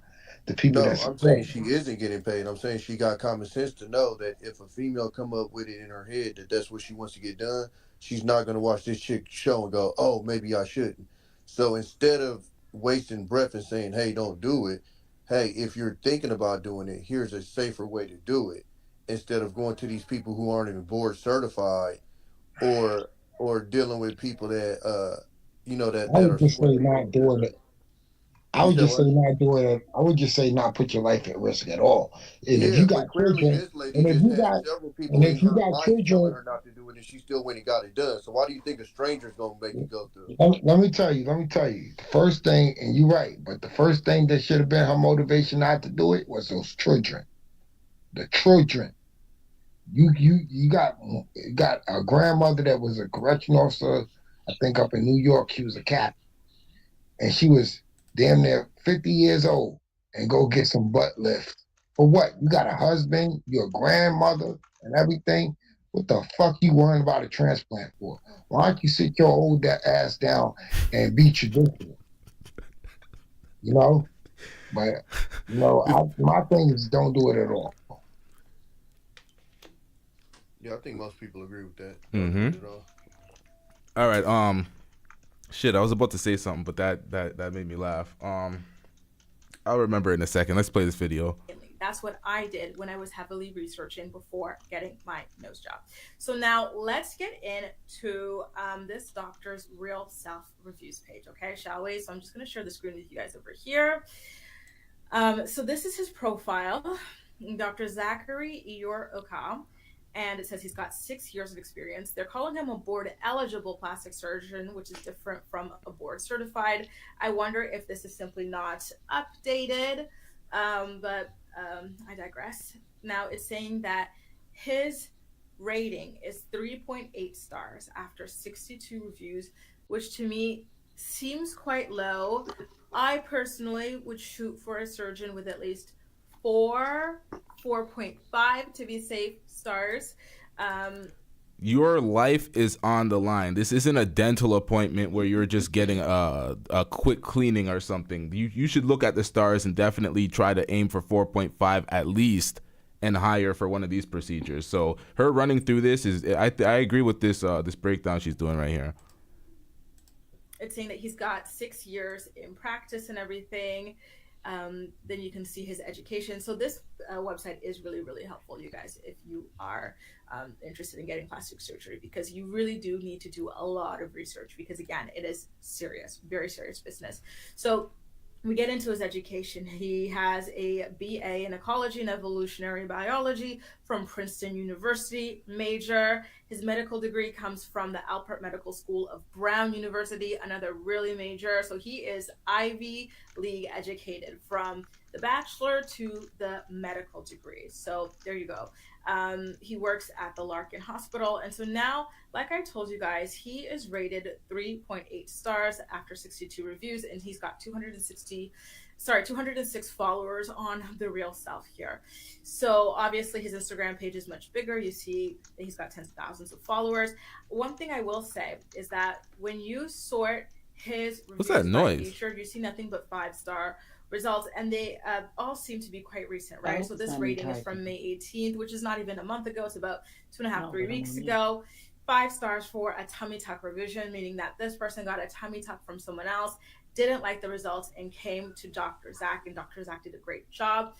the people no, that I'm support saying her. she isn't getting paid. I'm saying she got common sense to know that if a female come up with it in her head that that's what she wants to get done, she's not gonna watch this chick show and go, oh, maybe I shouldn't. So instead of wasting breath and saying, hey, don't do it, hey, if you're thinking about doing it, here's a safer way to do it. Instead of going to these people who aren't even board certified or dealing with people that I that would are just say swindling not you. doing it. I You would said just say what? not doing it. I would just say not put your life at risk at all. And if Yeah, you but got clearly children, this lady and if just you had got, several and people in if you her got life telling children, her not to do it, and she still went and got it done. So why do you think a stranger's gonna make you go through? let me tell you. The first thing, and you're right, but the first thing that should have been her motivation not to do it was those children. The children. You got a grandmother that was a correction officer, I think up in New York. She was a cat, and she was damn near 50 years old, and go get some butt lift. For what? You got a husband, you're a grandmother, and everything. What the fuck you worrying about a transplant for? Why don't you sit your old ass down and be traditional? You know. But my thing is don't do it at all. Yeah, I think most people agree with that. Don't do Mm-hmm. it at all. All right. Shit, I was about to say something, but that made me laugh. I'll remember in a second. Let's play this video. That's what I did when I was heavily researching before getting my nose job. So now let's get into this doctor's real self reviews page, okay, shall we? So I'm just going to share the screen with you guys over here. So this is his profile, Dr. Zachary Oka, and it says he's got 6 years of experience. They're calling him a board eligible plastic surgeon, which is different from a board certified. I wonder if this is simply not updated, but I digress. Now it's saying that his rating is 3.8 stars after 62 reviews, which to me seems quite low. I personally would shoot for a surgeon with at least 4.5 to be safe stars. Your life is on the line. This isn't a dental appointment where you're just getting a quick cleaning or something. You should look at the stars and definitely try to aim for 4.5 at least and higher for one of these procedures. So her running through this is I agree with this this breakdown she's doing right here. It's saying that he's got 6 years in practice and everything. Then you can see his education. So this website is really, really helpful, you guys, if you are interested in getting plastic surgery, because you really do need to do a lot of research, because again, it is serious, very serious business. So we get into his education. He has a BA in ecology and evolutionary biology from Princeton University, major. His medical degree comes from the Alpert Medical School of Brown University, another really major. So he is Ivy League educated from the bachelor to the medical degree. So there you go. He works at the Larkin Hospital. And so now, like I told you guys, he is rated 3.8 stars after 62 reviews, and he's got 206 followers on The Real Self here. So obviously his Instagram page is much bigger. You see that he's got tens of thousands of followers. One thing I will say is that when you sort his reviews What's that noise? by featured, you see nothing but 5-star results, and they all seem to be quite recent, right? So this rating is from May 18th, which is not even a month ago. It's about 2.5-3 weeks ago. 5 stars for a tummy tuck revision, meaning that this person got a tummy tuck from someone else, didn't like the results, and came to Dr. Zach, and Dr. Zach did a great job.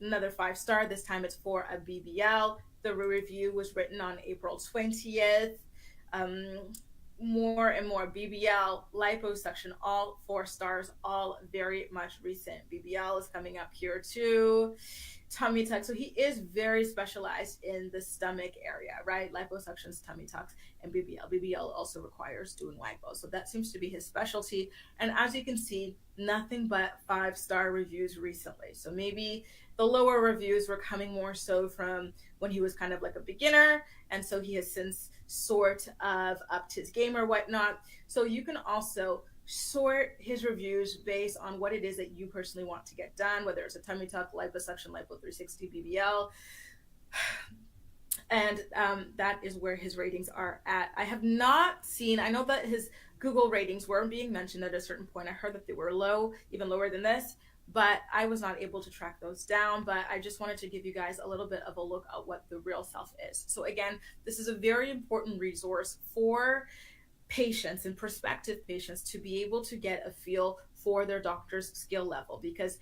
Another 5-star, this time it's for a BBL. The review was written on April 20th. More and more BBL, liposuction, all 4 stars, all very much recent. BBL is coming up here too. Tummy tuck. So he is very specialized in the stomach area, right? Liposuctions, tummy tucks, and BBL. BBL also requires doing lipo. So that seems to be his specialty. And as you can see, nothing but 5-star reviews recently. So maybe the lower reviews were coming more so from when he was kind of like a beginner. And so he has since sort of upped his game or whatnot. So you can also sort his reviews based on what it is that you personally want to get done, whether it's a tummy tuck, liposuction, lipo 360, BBL. And that is where his ratings are at. I have not seen, I know that his Google ratings were being mentioned at a certain point. I heard that they were low, even lower than this, but I was not able to track those down. But I just wanted to give you guys a little bit of a look at what the real self is. So again, this is a very important resource for patients and prospective patients to be able to get a feel for their doctor's skill level, because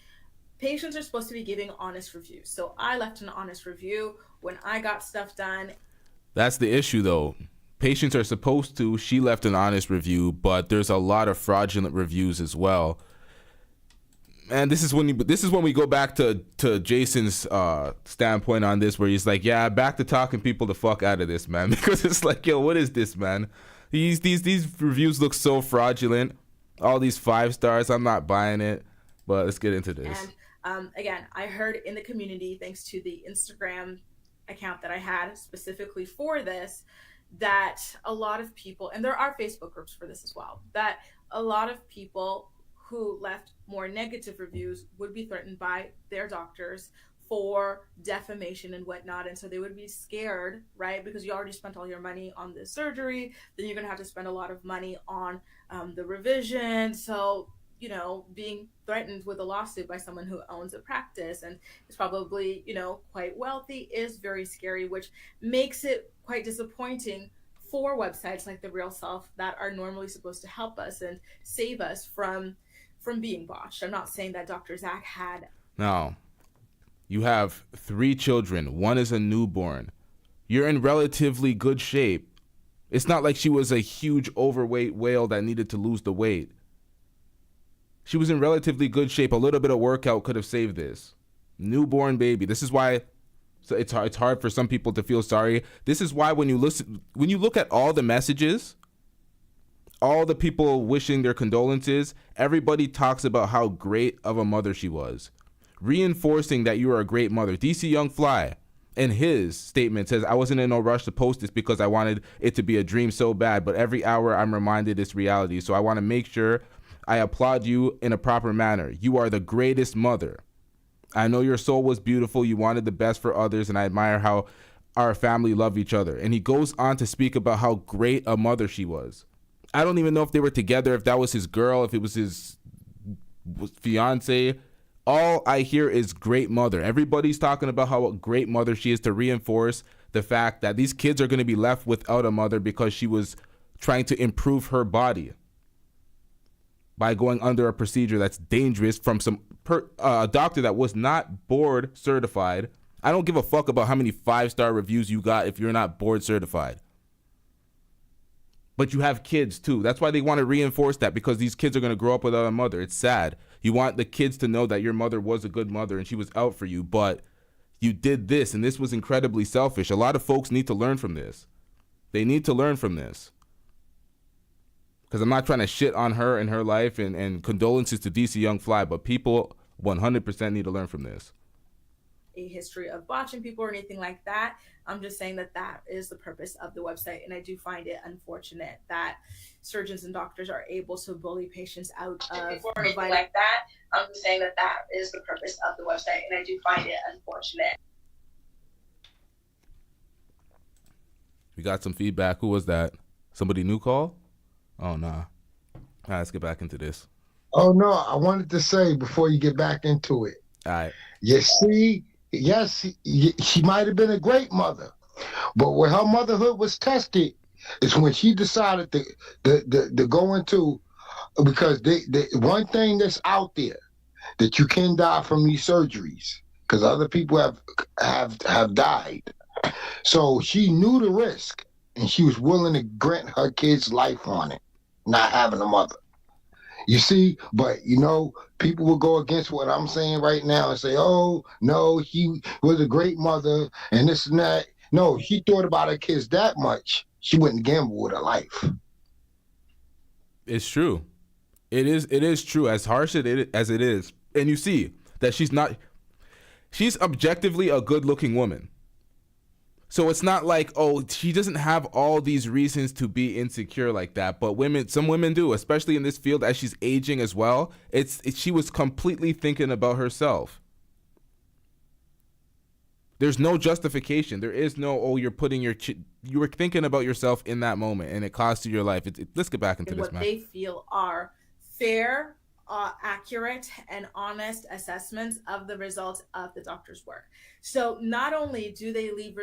patients are supposed to be giving honest reviews. So I left an honest review when I got stuff done. That's the issue, though. Patients are supposed to. She left an honest review, but there's a lot of fraudulent reviews as well. And this is when we go back to Jason's standpoint on this, where he's like, yeah, back to talking people the fuck out of this, man. Because it's like, yo, what is this, man? These reviews look so fraudulent. All these 5 stars, I'm not buying it. But let's get into this. And again, I heard in the community, thanks to the Instagram account that I had specifically for this, that a lot of people, and there are Facebook groups for this as well, that a lot of people who left more negative reviews would be threatened by their doctors for defamation and whatnot. And so they would be scared, right? Because you already spent all your money on the surgery, then you're going to have to spend a lot of money on the revision. So, you know, being threatened with a lawsuit by someone who owns a practice and is probably, you know, quite wealthy is very scary, which makes it quite disappointing for websites like The Real Self that are normally supposed to help us and save us from being botched. I'm not saying that Dr. Zach had. No. You have 3 children. 1 is a newborn. You're in relatively good shape. It's not like she was a huge overweight whale that needed to lose the weight. She was in relatively good shape. A little bit of workout could have saved this. Newborn baby. This is why it's hard for some people to feel sorry. This is why when you look at all the messages, all the people wishing their condolences, everybody talks about how great of a mother she was, reinforcing that you are a great mother. DC Young Fly, in his statement, says, I wasn't in no rush to post this because I wanted it to be a dream so bad, but every hour I'm reminded it's reality. So I want to make sure I applaud you in a proper manner. You are the greatest mother. I know your soul was beautiful. You wanted the best for others, and I admire how our family love each other. And he goes on to speak about how great a mother she was. I don't even know if they were together, if that was his girl, if it was his fiance. All I hear is great mother. Everybody's talking about how a great mother she is, to reinforce the fact that these kids are going to be left without a mother because she was trying to improve her body by going under a procedure that's dangerous from a doctor that was not board certified. I don't give a fuck about how many 5-star reviews you got if you're not board certified. But you have kids too. That's why they want to reinforce that, because these kids are going to grow up without a mother. It's sad. You want the kids to know that your mother was a good mother and she was out for you, but you did this, and this was incredibly selfish. A lot of folks need to learn from this. They need to learn from this. Because I'm not trying to shit on her and her life, and condolences to DC Young Fly, but people 100% need to learn from this. A history of botching people or anything like that. I'm just saying that that is the purpose of the website, and I do find it unfortunate that surgeons and doctors are able to bully patients out of providing like that. I'm just saying that that is the purpose of the website, and I do find it unfortunate. We got some feedback. Who was that? Somebody new call? Oh, nah. All right, let's get back into this. Oh, no, I wanted to say before you get back into it. All right. You see, yes, she might have been a great mother, but where her motherhood was tested is when she decided to go into, because the one thing that's out there, that you can die from these surgeries, because other people have died. So she knew the risk, and she was willing to grant her kid's life on it, not having a mother. You see, but, you know, people will go against what I'm saying right now and say, oh, no, she was a great mother and this and that. No, she thought about her kids that much. She wouldn't gamble with her life. It's true. It is true, as harsh as it is. And you see that she's objectively a good-looking woman. So it's not like, oh, she doesn't have all these reasons to be insecure like that. But some women do, especially in this field as she's aging as well. She was completely thinking about herself. There's no justification. There is no, oh, you're putting you were thinking about yourself in that moment, and it cost you your life. Let's get back into this, what man. They feel are fair, accurate, and honest assessments of the results of the doctor's work. So not only do they leave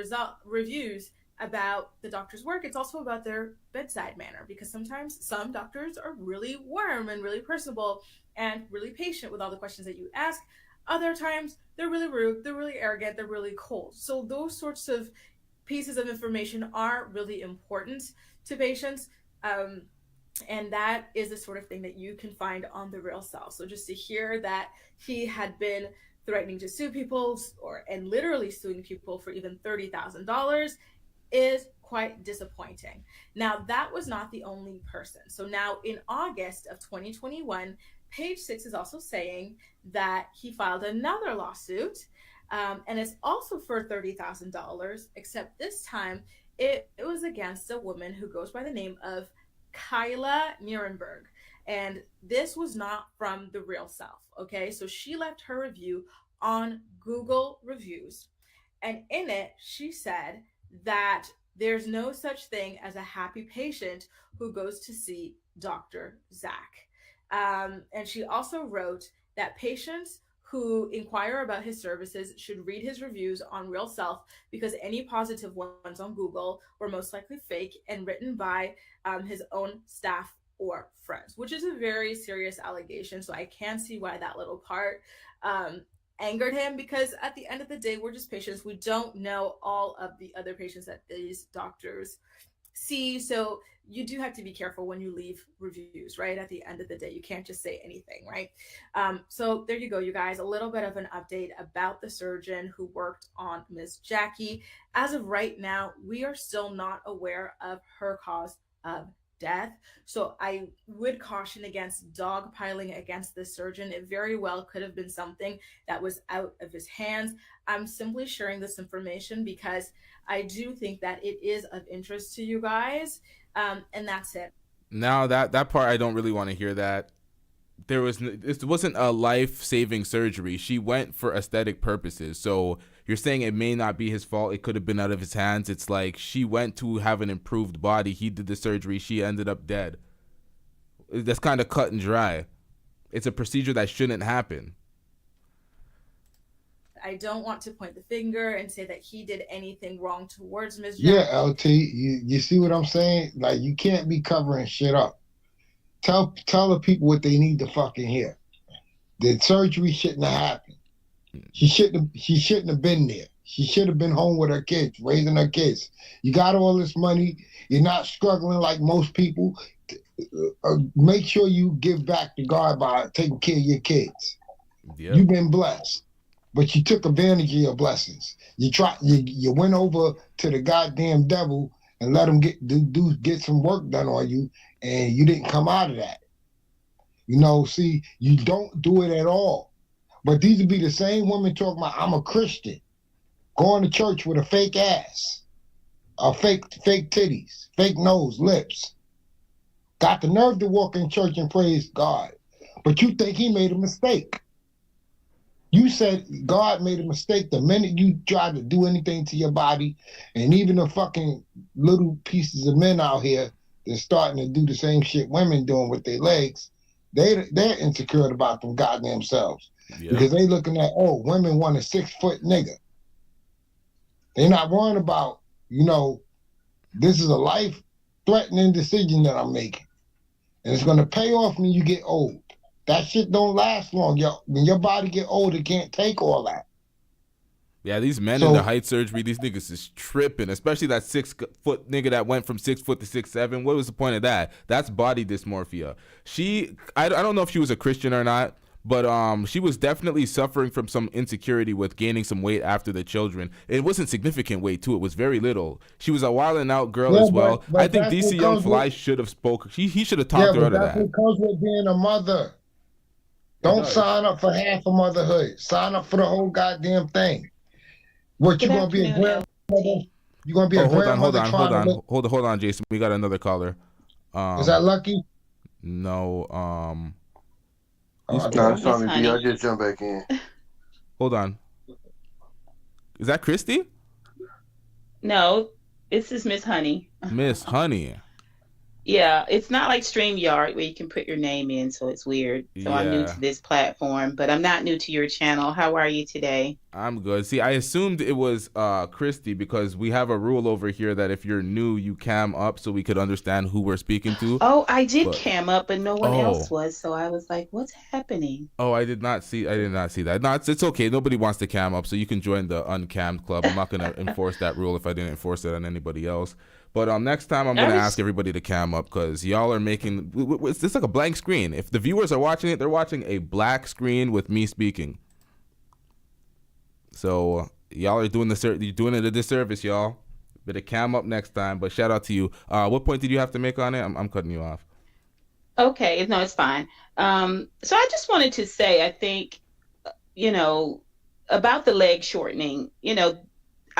reviews about the doctor's work, it's also about their bedside manner, because sometimes some doctors are really warm and really personable and really patient with all the questions that you ask. Other times they're really rude, they're really arrogant, they're really cold. So those sorts of pieces of information are really important to patients. And that is the sort of thing that you can find on The Real Self. So just to hear that he had been threatening to sue people and literally suing people for even $30,000 is quite disappointing. Now, that was not the only person. So now in August of 2021, Page Six is also saying that he filed another lawsuit, and it's also for $30,000, except this time it was against a woman who goes by the name of Kyla Nierenberg. And this was not from The Real Self, okay? So she left her review on Google Reviews, and in it, she said that there's no such thing as a happy patient who goes to see Dr. Zach. And she also wrote that patients who inquire about his services should read his reviews on Real Self, because any positive ones on Google were most likely fake and written by his own staff or friends, which is a very serious allegation. So I can see why that little part angered him, because at the end of the day, we're just patients. We don't know all of the other patients that these doctors see. So you do have to be careful when you leave reviews, right? At the end of the day, you can't just say anything, right? So there you go, you guys, a little bit of an update about the surgeon who worked on Miss Jacky. As of right now, we are still not aware of her cause of death. So I would caution against dogpiling against the surgeon. It very well could have been something that was out of his hands. I'm simply sharing this information because I do think that it is of interest to you guys. And that's it. Now that part, I don't really want to hear that. It wasn't a life-saving surgery. She went for aesthetic purposes. So you're saying it may not be his fault. It could have been out of his hands. It's like she went to have an improved body. He did the surgery. She ended up dead. That's kind of cut and dry. It's a procedure that shouldn't happen. I don't want to point the finger and say that he did anything wrong towards Ms. Yeah, Jacky. LT, you see what I'm saying? Like, you can't be covering shit up. Tell the people what they need to fucking hear. The surgery shouldn't have happened. She shouldn't have been there. She should have been home with her kids, raising her kids. You got all this money. You're not struggling like most people. Make sure you give back to God by taking care of your kids. Yep. You've been blessed, but you took advantage of your blessings. You went over to the goddamn devil and let him get some work done on you, and you didn't come out of that. See, you don't do it at all. But these would be the same women talking about, I'm a Christian, going to church with a fake ass, fake titties, fake nose, lips. Got the nerve to walk in church and praise God. But you think he made a mistake. You said God made a mistake the minute you tried to do anything to your body, and even the fucking little pieces of men out here that's starting to do the same shit women doing with their legs, they're insecure about them goddamn selves. Yep. Because they looking at, women want a 6-foot nigga. They're not worrying about, this is a life-threatening decision that I'm making. And it's going to pay off when you get old. That shit don't last long. When your body get old, it can't take all that. Yeah, these men in the height surgery, these niggas is tripping, especially that 6-foot nigga that went from 6 foot to 6'7". What was the point of that? That's body dysmorphia. I don't know if she was a Christian or not, but she was definitely suffering from some insecurity with gaining some weight after the children. It wasn't significant weight too. It was very little. She was a wild and out girl as well. But I think DC Young Fly should have spoke. He should have talked her out of that. That's because we're being a mother. Don't sign up for half of motherhood. Sign up for the whole goddamn thing. What, you gonna be a grandmother? You gonna be a grandmother? Hold on, Jason. We got another caller. Is that Lucky? No. No, it's not me. I just jump back in. Hold on. Is that Christy? No, this is Miss Honey. Miss Honey. Yeah, it's not like StreamYard where you can put your name in, so it's weird. So I'm new Yeah. to this platform, but I'm not new to your channel. How are you today? I'm good. See, I assumed it was Christy because we have a rule over here that if you're new, you cam up so we could understand who we're speaking to. Oh, I did But- cam up, but no one Oh. else was, so I was like, what's happening? Oh, I did not see that. No, it's okay. Nobody wants to cam up, so you can join the uncammed club. I'm not gonna enforce that rule if I didn't enforce it on anybody else. But next time I'm gonna ask everybody to cam up because y'all are making it's like a blank screen. If the viewers are watching it, they're watching a black screen with me speaking. So y'all are doing you're doing it a disservice, y'all. Better cam up next time. But shout out to you. What point did you have to make on it? I'm cutting you off. Okay, no, it's fine. So I just wanted to say, I think, about the leg shortening,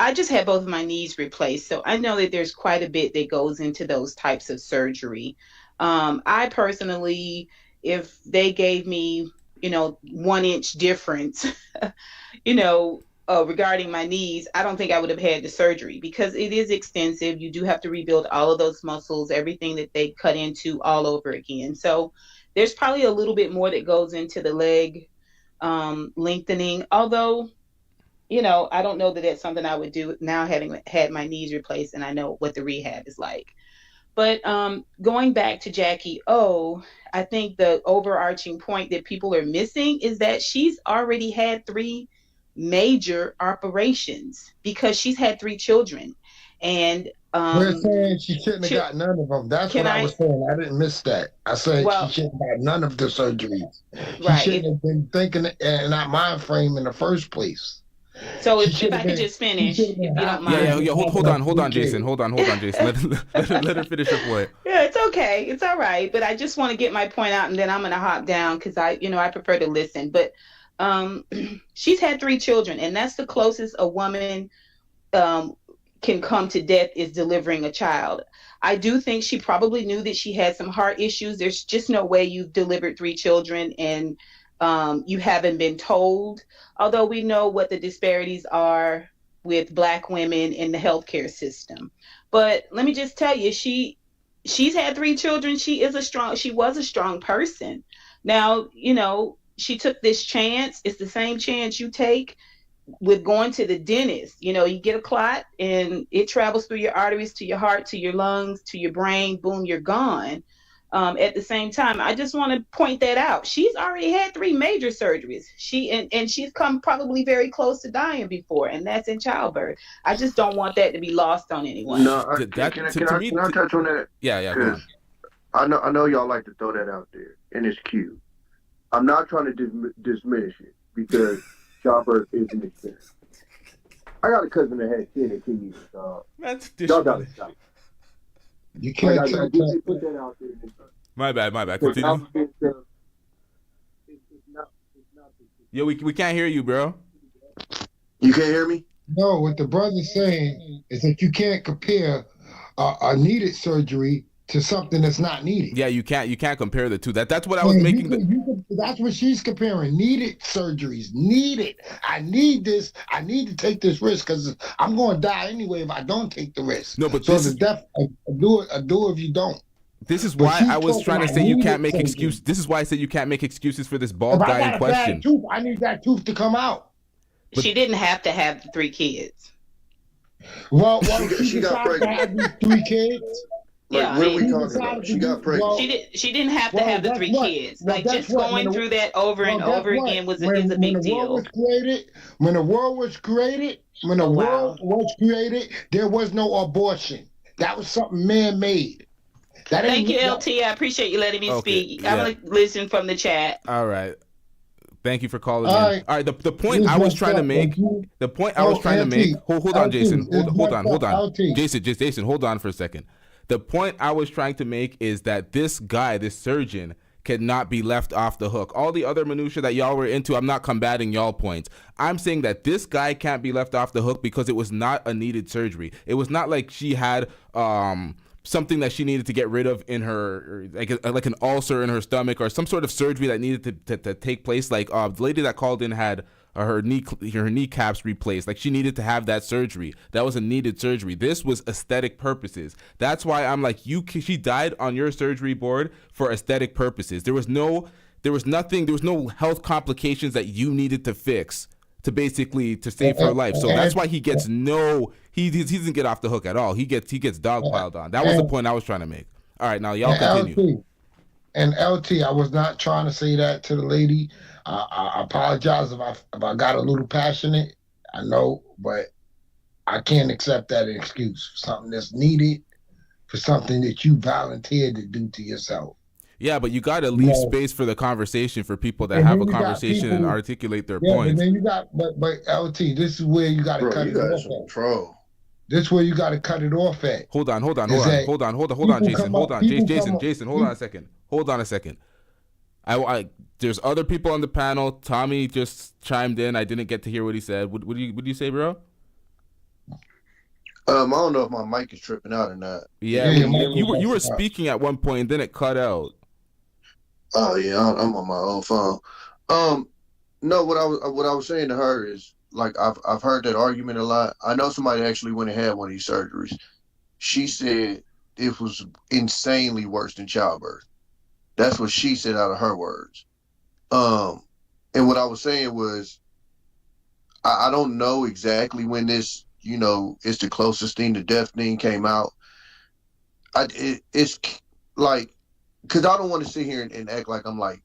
I just had both of my knees replaced. So I know that there's quite a bit that goes into those types of surgery. I personally, if they gave me, 1 inch difference, regarding my knees, I don't think I would have had the surgery because it is extensive. You do have to rebuild all of those muscles, everything that they cut into all over again. So there's probably a little bit more that goes into the leg lengthening. Although, I don't know that that's something I would do now having had my knees replaced and I know what the rehab is like. But going back to Jacky O, I think the overarching point that people are missing is that she's already had 3 major operations because she's had 3 children. And we're saying she shouldn't have got none of them. That's what I was saying. I didn't miss that. I said she shouldn't have got none of the surgeries. Right. She shouldn't have been thinking in that mind frame in the first place. So if I could just finish, if you don't mind. Yeah. Hold on, Jason. Hold on, Jason. Let her finish her point. Yeah, it's okay. It's all right. But I just want to get my point out, and then I'm going to hop down because I prefer to listen. But she's had 3 children, and that's the closest a woman can come to death is delivering a child. I do think she probably knew that she had some heart issues. There's just no way you've delivered 3 children and you haven't been told, although we know what the disparities are with Black women in the healthcare system. But let me just tell you, she's had 3 children. She was a strong person. Now, she took this chance. It's the same chance you take with going to the dentist. You get a clot and it travels through your arteries to your heart, to your lungs, to your brain. Boom, you're gone. At the same time, I just want to point that out. She's already had 3 major surgeries. And she's come probably very close to dying before, and that's in childbirth. I just don't want that to be lost on anyone. No, can I touch on that? Yeah. Go on. I know y'all like to throw that out there, and it's cute. I'm not trying to diminish it because childbirth is an experience. I got a cousin that had 10 and 10 years. That's y'all got to stop. You can't put that out there. My bad. Continue. Yo, we can't hear you, bro. You can't hear me? No, what the brother's saying is that you can't compare a needed surgery to something that's not needed. Yeah, you can't compare the two. That's what I was making. That's what she's comparing. Needed surgeries. Needed. I need this. I need to take this risk because I'm going to die anyway if I don't take the risk. No, but so this the death, do it if you don't. This is why I was trying to say you can't make excuses. This is why I said you can't make excuses for this bald guy in question. Tooth, I need that tooth to come out. But she didn't have to have 3 kids. Well, she got pregnant. To have these 3 kids. What are we talking about? She got pregnant. She didn't have to have the 3 kids. Just going through that over and over again is a big deal. When the world was created, there was no abortion. That was something man-made. Thank you, LT. I appreciate you letting me speak. I'm going to listen from the chat. All right. Thank you for calling in. All right. The point I was trying to make. Hold on, Jason. Hold on. Jason, hold on for a second. The point I was trying to make is that this guy, this surgeon, cannot be left off the hook. All the other minutia that y'all were into, I'm not combating y'all points. I'm saying that this guy can't be left off the hook because it was not a needed surgery. It was not like she had something that she needed to get rid of in her, like an ulcer in her stomach or some sort of surgery that needed to take place. Like the lady that called in had her kneecaps replaced. Like, she needed to have that surgery. That was a needed surgery. This was aesthetic purposes. That's why I'm like, she died on your surgery board for aesthetic purposes. There was no health complications that you needed to fix to save her life. So that's why he gets he doesn't get off the hook at all. He gets dogpiled on. That was the point I was trying to make. All right, now y'all continue. LT, I was not trying to say that to the lady. I apologize if I got a little passionate. I know, but I can't accept that excuse for something that's needed, for something that you volunteered to do to yourself. Yeah, but you got to leave space for the conversation for people that have a conversation and articulate their points. But then you got, but LT, this is where you got to cut it off. This is where you got to cut it off at. Hold on, Jason. Jason, hold on a second. Hold on a second. There's other people on the panel. Tommy just chimed in. I didn't get to hear what he said. What do you say, bro? I don't know if my mic is tripping out or not. Yeah, you were speaking at one point and then it cut out. Oh yeah, I'm on my own phone. No, what I was saying to her is, like, I've heard that argument a lot. I know somebody actually went and had one of these surgeries. She said it was insanely worse than childbirth. That's what she said out of her words. And what I was saying was, I don't know exactly when this, it's the closest thing to death thing came out. It's like, because I don't want to sit here and act like I'm like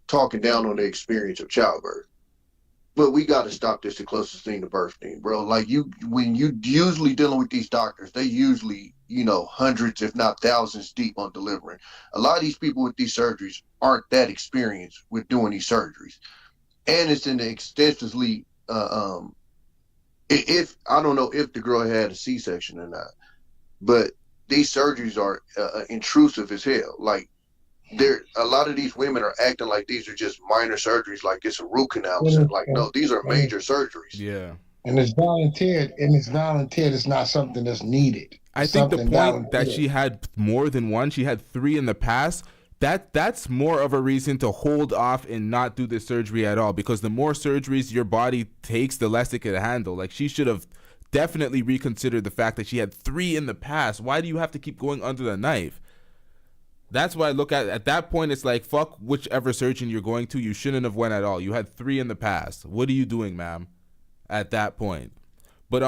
talking down on the experience of childbirth. But we got to stop this the closest thing to birth thing, bro. Like, when you usually dealing with these doctors, they usually, hundreds, if not thousands deep on delivering. A lot of these people with these surgeries aren't that experienced with doing these surgeries. And it's in the extensively, if I don't know if the girl had a C-section or not, but these surgeries are intrusive as hell. Like, a lot of these women are acting like these are just minor surgeries, like it's a root canal. Like, no, these are major surgeries. Yeah. And it's volunteered. It's not something that's needed. I think the point that she had more than one, she had 3 in the past, that's more of a reason to hold off and not do this surgery at all, because the more surgeries your body takes, the less it can handle. Like, she should have definitely reconsidered the fact that she had 3 in the past. Why do you have to keep going under the knife? That's why I look at that point, it's like, fuck whichever surgeon you're going to, you shouldn't have went at all. You had 3 in the past. What are you doing, ma'am, at that point? But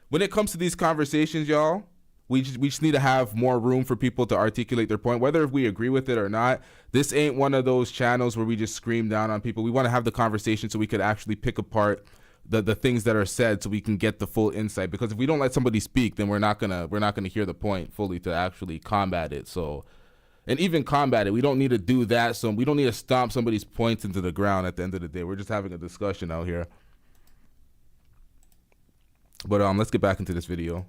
when it comes to these conversations, y'all, we just need to have more room for people to articulate their point, whether we agree with it or not. This ain't one of those channels where we just scream down on people. We want to have the conversation so we could actually pick apart the things that are said, so we can get the full insight. Because if we don't let somebody speak, then we're not gonna hear the point fully to actually combat it. So. And even combat it, we don't need to do that. So we don't need to stomp somebody's points into the ground at the end of the day. We're just having a discussion out here. But let's get back into this video.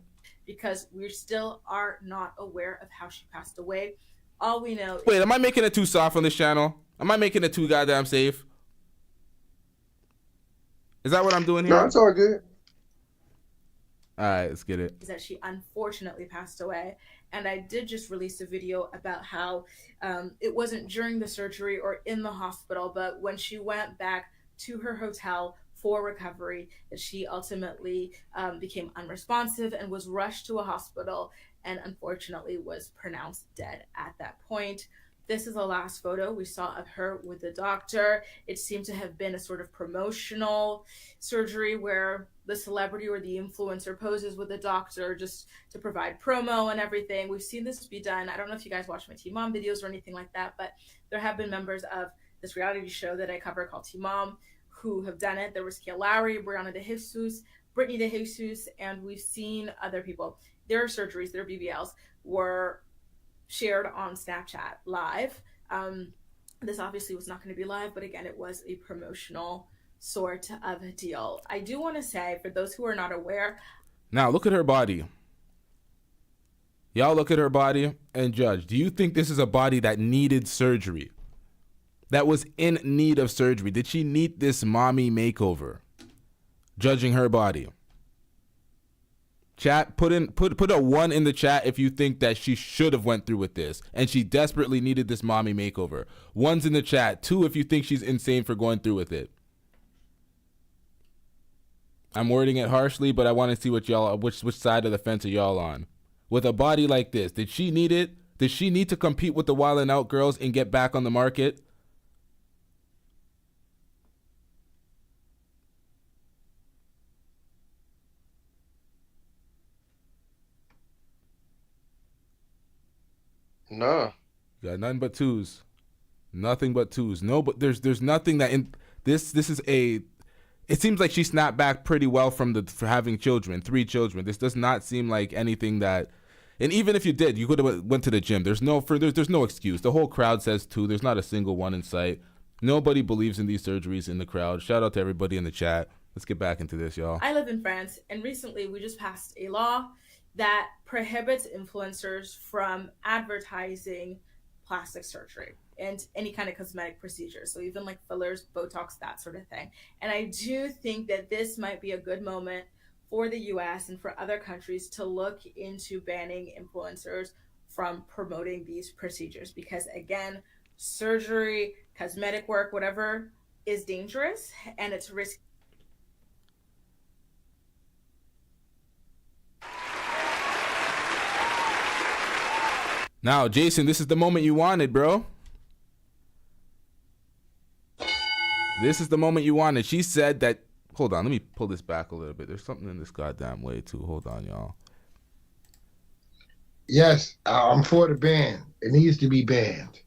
Because we still are not aware of how she passed away. All we know. Wait, am I making it too soft on this channel? Am I making it too goddamn safe? Is that what I'm doing here? No, it's all good. All right, let's get it. Is that she unfortunately passed away. And I did just release a video about how it wasn't during the surgery or in the hospital, but when she went back to her hotel for recovery, that she ultimately became unresponsive and was rushed to a hospital and unfortunately was pronounced dead at that point. This is the last photo we saw of her with the doctor. It seemed to have been a sort of promotional surgery where the celebrity or the influencer poses with the doctor just to provide promo and everything. We've seen this be done. I don't know if you guys watch my Teen Mom videos or anything like that, but there have been members of this reality show that I cover called Teen Mom who have done it. There was Kia Lowry, Brianna De Jesus, Brittany De Jesus, and we've seen other people. Their surgeries, their BBLs, were shared on Snapchat live. This obviously was not going to be live, but again, it was a promotional sort of a deal. I do want to say, for those who are not aware, now look at her body. Y'all look at her body and judge. Do you think this is a body that needed surgery? That was in need of surgery? Did she need this mommy makeover? Judging her body. Chat, put a 1 in the chat if you think that she should have went through with this and she desperately needed this mommy makeover. 1's in the chat. 2 if you think she's insane for going through with it. I'm wording it harshly, but I want to see what y'all, which side of the fence are y'all on? With a body like this, did she need it? Did she need to compete with the Wild 'N Out girls and get back on the market? Nah. Got nothing but twos. Nothing but twos. No, but there's nothing that in this is a. It seems like she snapped back pretty well for having children, 3 children. This does not seem like anything that. And even if you did, you could have went to the gym. There's no excuse. The whole crowd says 2. There's not a single one in sight. Nobody believes in these surgeries in the crowd. Shout out to everybody in the chat. Let's get back into this, y'all. I live in France, and recently we just passed a law that prohibits influencers from advertising plastic surgery and any kind of cosmetic procedure. So even like fillers, Botox, that sort of thing. And I do think that this might be a good moment for the US and for other countries to look into banning influencers from promoting these procedures, because again, surgery, cosmetic work, whatever, is dangerous and it's risky. Now, Jason, this is the moment you wanted, bro. This is the moment you wanted. She said that. Hold on, let me pull this back a little bit. There's something in this goddamn way, too. Hold on, y'all. Yes, I'm for the ban. It needs to be banned.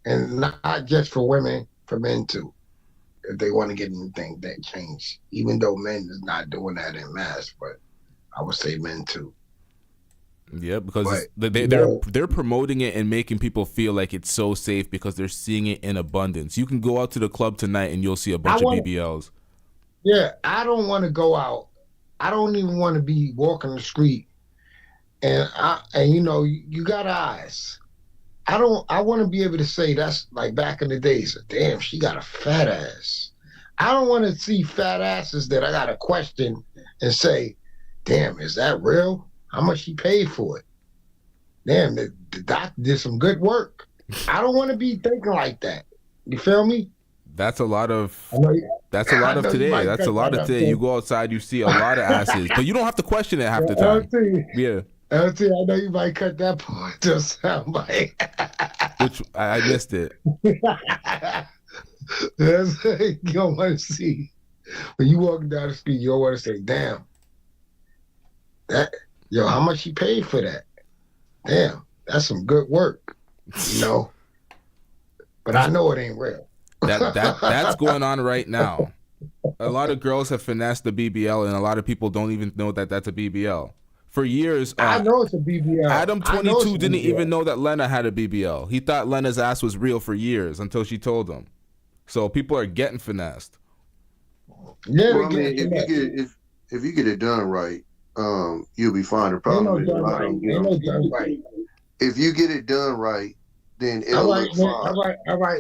And not just for women, for men, too. If they want to get anything, that change. Even though men is not doing that in mass, but I would say men, too. Yeah, because they're promoting it and making people feel like it's so safe because they're seeing it in abundance. You can go out to the club tonight and you'll see a bunch of BBLs. Yeah, I don't want to go out. I don't even want to be walking the street. And you know, you got eyes. I want to be able to say that's like back in the days. Damn, she got a fat ass. I don't want to see fat asses that I got to question and say, damn, is that real? How much she paid for it? Damn, the doctor did some good work. I don't want to be thinking like that. You feel me? That's a lot of today. That's a lot of today. You go outside, you see a lot of asses, but you don't have to question it half the time. Yeah. LT, I know you might cut that part to sound like. Which I missed it. You don't want to see. When you walking down the street, you don't want to say, damn. Yo, how much she paid for that? Damn, that's some good work, you know. But I know it ain't real. That's going on right now. A lot of girls have finessed the BBL, and a lot of people don't even know that that's a BBL. For years, I know it's a BBL. Adam 22 didn't even know that Lena had a BBL. He thought Lena's ass was real for years until she told him. So people are getting finessed. Yeah, well, I mean, if you get it done right, you'll be fine. The problem is if you get it done right, then it'll look fine.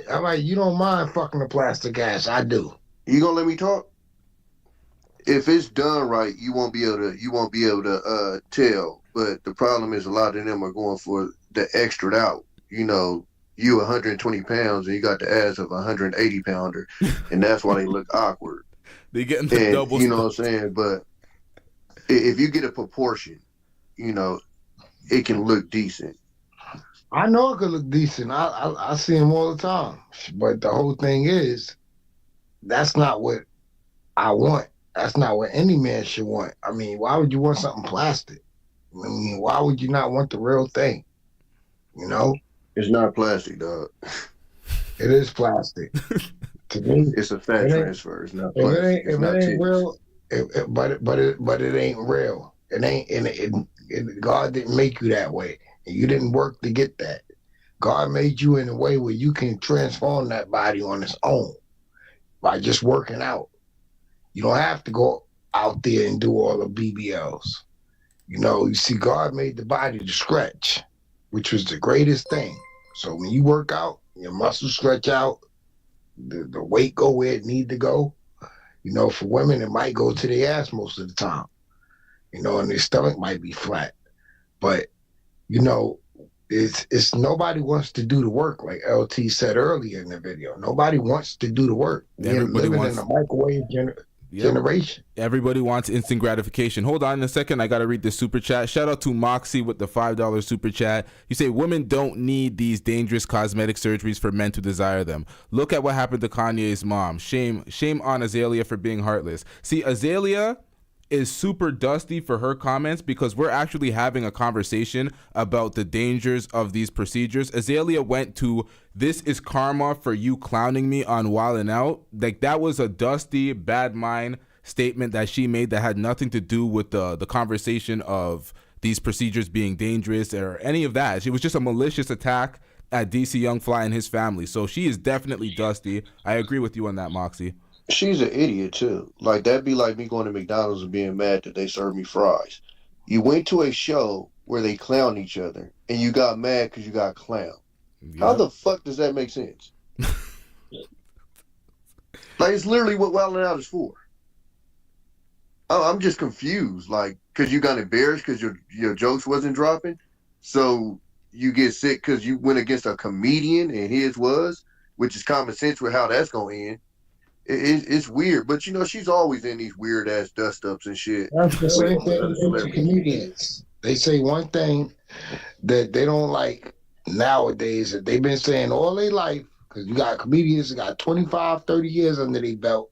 All right. You don't mind fucking the plastic ass. I do. You gonna let me talk? If it's done right, you won't be able to tell. But the problem is a lot of them are going for the extra out. You know, you 120 pounds and you got the ass of a 180 pounder, and that's why they look awkward. They getting the double. You know what I'm saying? But if you get a proportion, you know, it can look decent. I know it could look decent. I see them all the time. But the whole thing is, that's not what I want. That's not what any man should want. I mean, why would you want something plastic? I mean, why would you not want the real thing? You know? It's not plastic, dog. It is plastic. To me, it's a fat transfer. It's not plastic. If it ain't real, but it ain't real. It ain't. God didn't make you that way. And you didn't work to get that. God made you in a way where you can transform that body on its own by just working out. You don't have to go out there and do all the BBLs. You know, you see, God made the body to stretch, which was the greatest thing. So when you work out, your muscles stretch out, the weight go where it need to go. You know, for women, it might go to their ass most of the time. You know, and their stomach might be flat. But, you know, it's nobody wants to do the work, like LT said earlier in the video. Nobody wants to do the work. We're living in a microwave generation. generation. Everybody wants instant gratification. Hold on a second. I got to read this super chat. Shout out to Moxie with the $5 super chat. You say women don't need these dangerous cosmetic surgeries for men to desire them. Look at what happened to Kanye's mom. Shame on Azealia for being heartless. See, Azealia is super dusty for her comments because we're actually having a conversation about the dangers of these procedures. Azealia went to, this is karma for you clowning me on Wildin' Out. Like, that was a dusty, bad mind statement that she made that had nothing to do with the conversation of these procedures being dangerous or any of that. It was just a malicious attack at DC Young Fly and his family. So she is definitely dusty. I agree with you on that, Moxie. She's an idiot too. Like, that'd be like me going to McDonald's and being mad that they serve me fries. You went to a show where they clown each other and you got mad because you got clowned. Yep. How the fuck does that make sense? Like, it's literally what Wildin' Out is for. I'm just confused. Like, because you got embarrassed because your jokes wasn't dropping. So you get sick because you went against a comedian and his was, which is common sense with how that's going to end. It's weird, but she's always in these weird ass dust ups and shit. That's the same thing with comedians. They say one thing that they don't like nowadays that they've been saying all their life, because you got comedians that got 25, 30 years under their belt,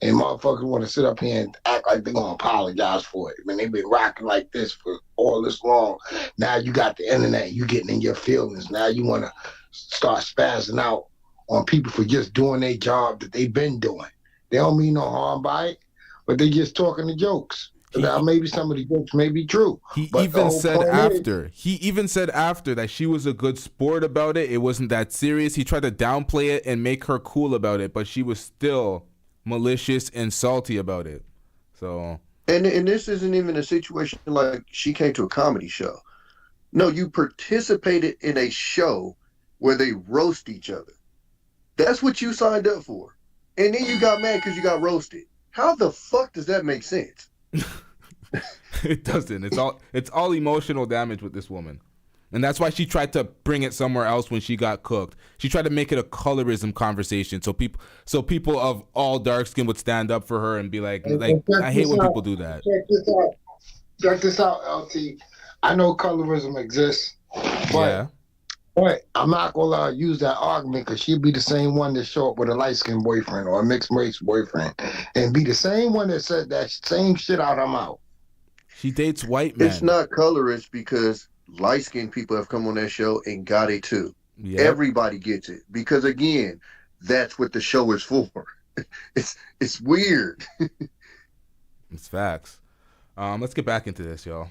and motherfuckers want to sit up here and act like they're going to apologize for it. I mean, they've been rocking like this for all this long. Now you got the internet, you getting in your feelings. Now you want to start spazzing out on people for just doing their job that they've been doing. They don't mean no harm by it, but they just talking the jokes. Now maybe some of the jokes may be true. He even said after that she was a good sport about it. It wasn't that serious. He tried to downplay it and make her cool about it, but she was still malicious and salty about it. So and this isn't even a situation like she came to a comedy show. No, you participated in a show where they roast each other. That's what you signed up for. And then you got mad because you got roasted. How the fuck does that make sense? It doesn't. It's all emotional damage with this woman. And that's why she tried to bring it somewhere else when she got cooked. She tried to make it a colorism conversation so people of all dark skin would stand up for her and be like I hate when people do that. Check this out, LT. I know colorism exists, but I'm not gonna use that argument because she'd be the same one that show up with a light-skinned boyfriend or a mixed race boyfriend and be the same one that said that same shit out her mouth. She dates white men. It's not colorist because light-skinned people have come on that show and got it too. Yep. Everybody gets it because, again, that's what the show is for. It's weird. It's facts. Let's get back into this, y'all.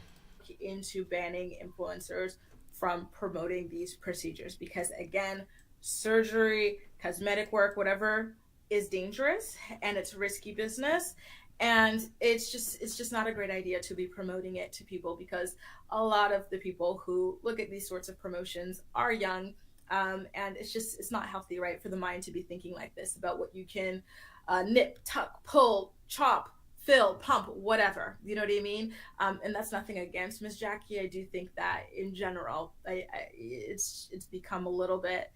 Into banning influencers from promoting these procedures because, again, surgery, cosmetic work, whatever, is dangerous and it's risky business. And it's just not a great idea to be promoting it to people because a lot of the people who look at these sorts of promotions are young, and it's not healthy, right, for the mind to be thinking like this about what you can nip, tuck, pull, chop, fill, pump, whatever. You know what I mean? And that's nothing against Miss Jacky. I do think that in general, it's become a little bit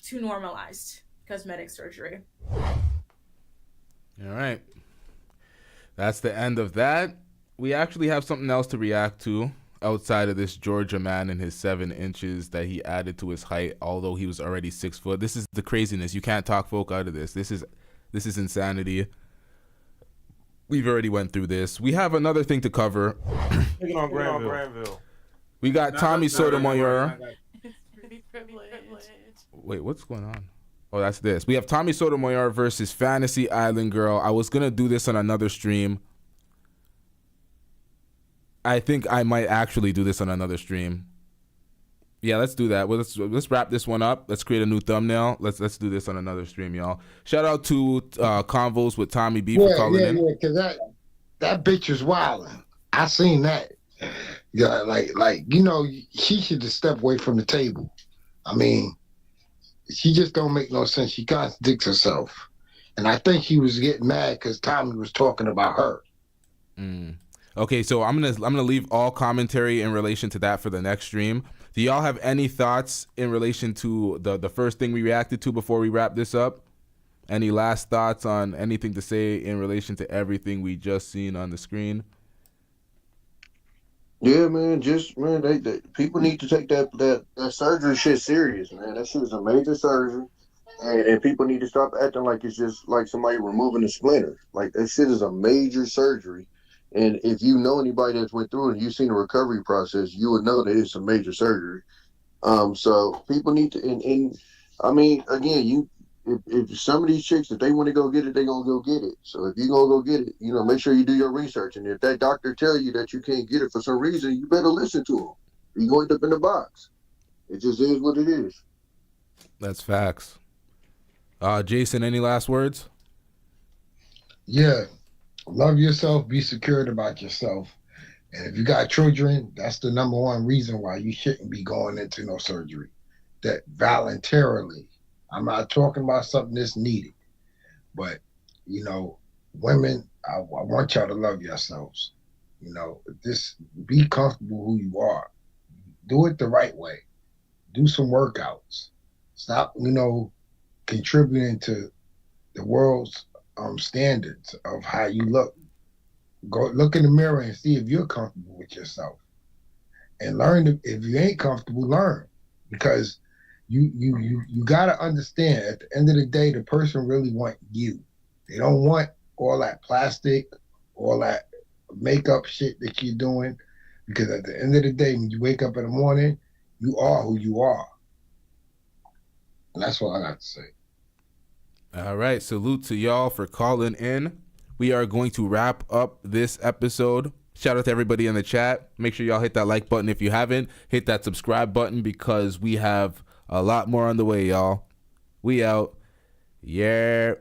too normalized, cosmetic surgery. All right. That's the end of that. We actually have something else to react to outside of this Georgia man and his 7 inches that he added to his height, although he was already 6 foot. This is the craziness. You can't talk folk out of this. This is insanity. We've already went through this. We have another thing to cover. On Granville. We got Tommy Sotomayor. Wait, what's going on? Oh, that's this. We have Tommy Sotomayor versus Fantasy Island Girl. I was going to do this on another stream. I think I might actually do this on another stream. Yeah, let's do that. Well, let's wrap this one up. Let's create a new thumbnail. Let's do this on another stream, y'all. Shout out to Convos with Tommy B for calling in. Yeah, because that bitch was wilding. I seen that. Yeah, like she should just step away from the table. I mean, she just don't make no sense. She contradicts herself. And I think she was getting mad because Tommy was talking about her. Okay, so I'm gonna leave all commentary in relation to that for the next stream. Do y'all have any thoughts in relation to the first thing we reacted to before we wrap this up? Any last thoughts on anything to say in relation to everything we just seen on the screen? Yeah, man. They people need to take that surgery shit serious, man. That shit is a major surgery, and people need to stop acting like it's just like somebody removing a splinter. Like that shit is a major surgery, and if you know anybody that's went through it and you've seen the recovery process, you would know that it's a major surgery. So people need to, and I mean, again, if some of these chicks, if they want to go get it, they gonna go get it. So if you gonna go get it, make sure you do your research. And if that doctor tell you that you can't get it for some reason, you better listen to him. You gonna end up in the box. It just is what it is. That's facts. Jason, any last words? Yeah. Love yourself. Be secured about yourself. And if you got children, that's the number one reason why you shouldn't be going into no surgery. That voluntarily. I'm not talking about something that's needed. But, women, I want y'all to love yourselves. Just be comfortable who you are. Do it the right way. Do some workouts. Stop, contributing to the world's standards of how you look. Go look in the mirror and see if you're comfortable with yourself. And learn if you ain't comfortable, learn. Because you gotta understand, at the end of the day, the person really want you. They don't want all that plastic, all that makeup shit that you're doing. Because at the end of the day, when you wake up in the morning, you are who you are. And that's what I got to say. All right. Salute to y'all for calling in. We are going to wrap up this episode. Shout out to everybody in the chat. Make sure y'all hit that like button if you haven't. Hit that subscribe button because we have a lot more on the way, y'all. We out. Yeah.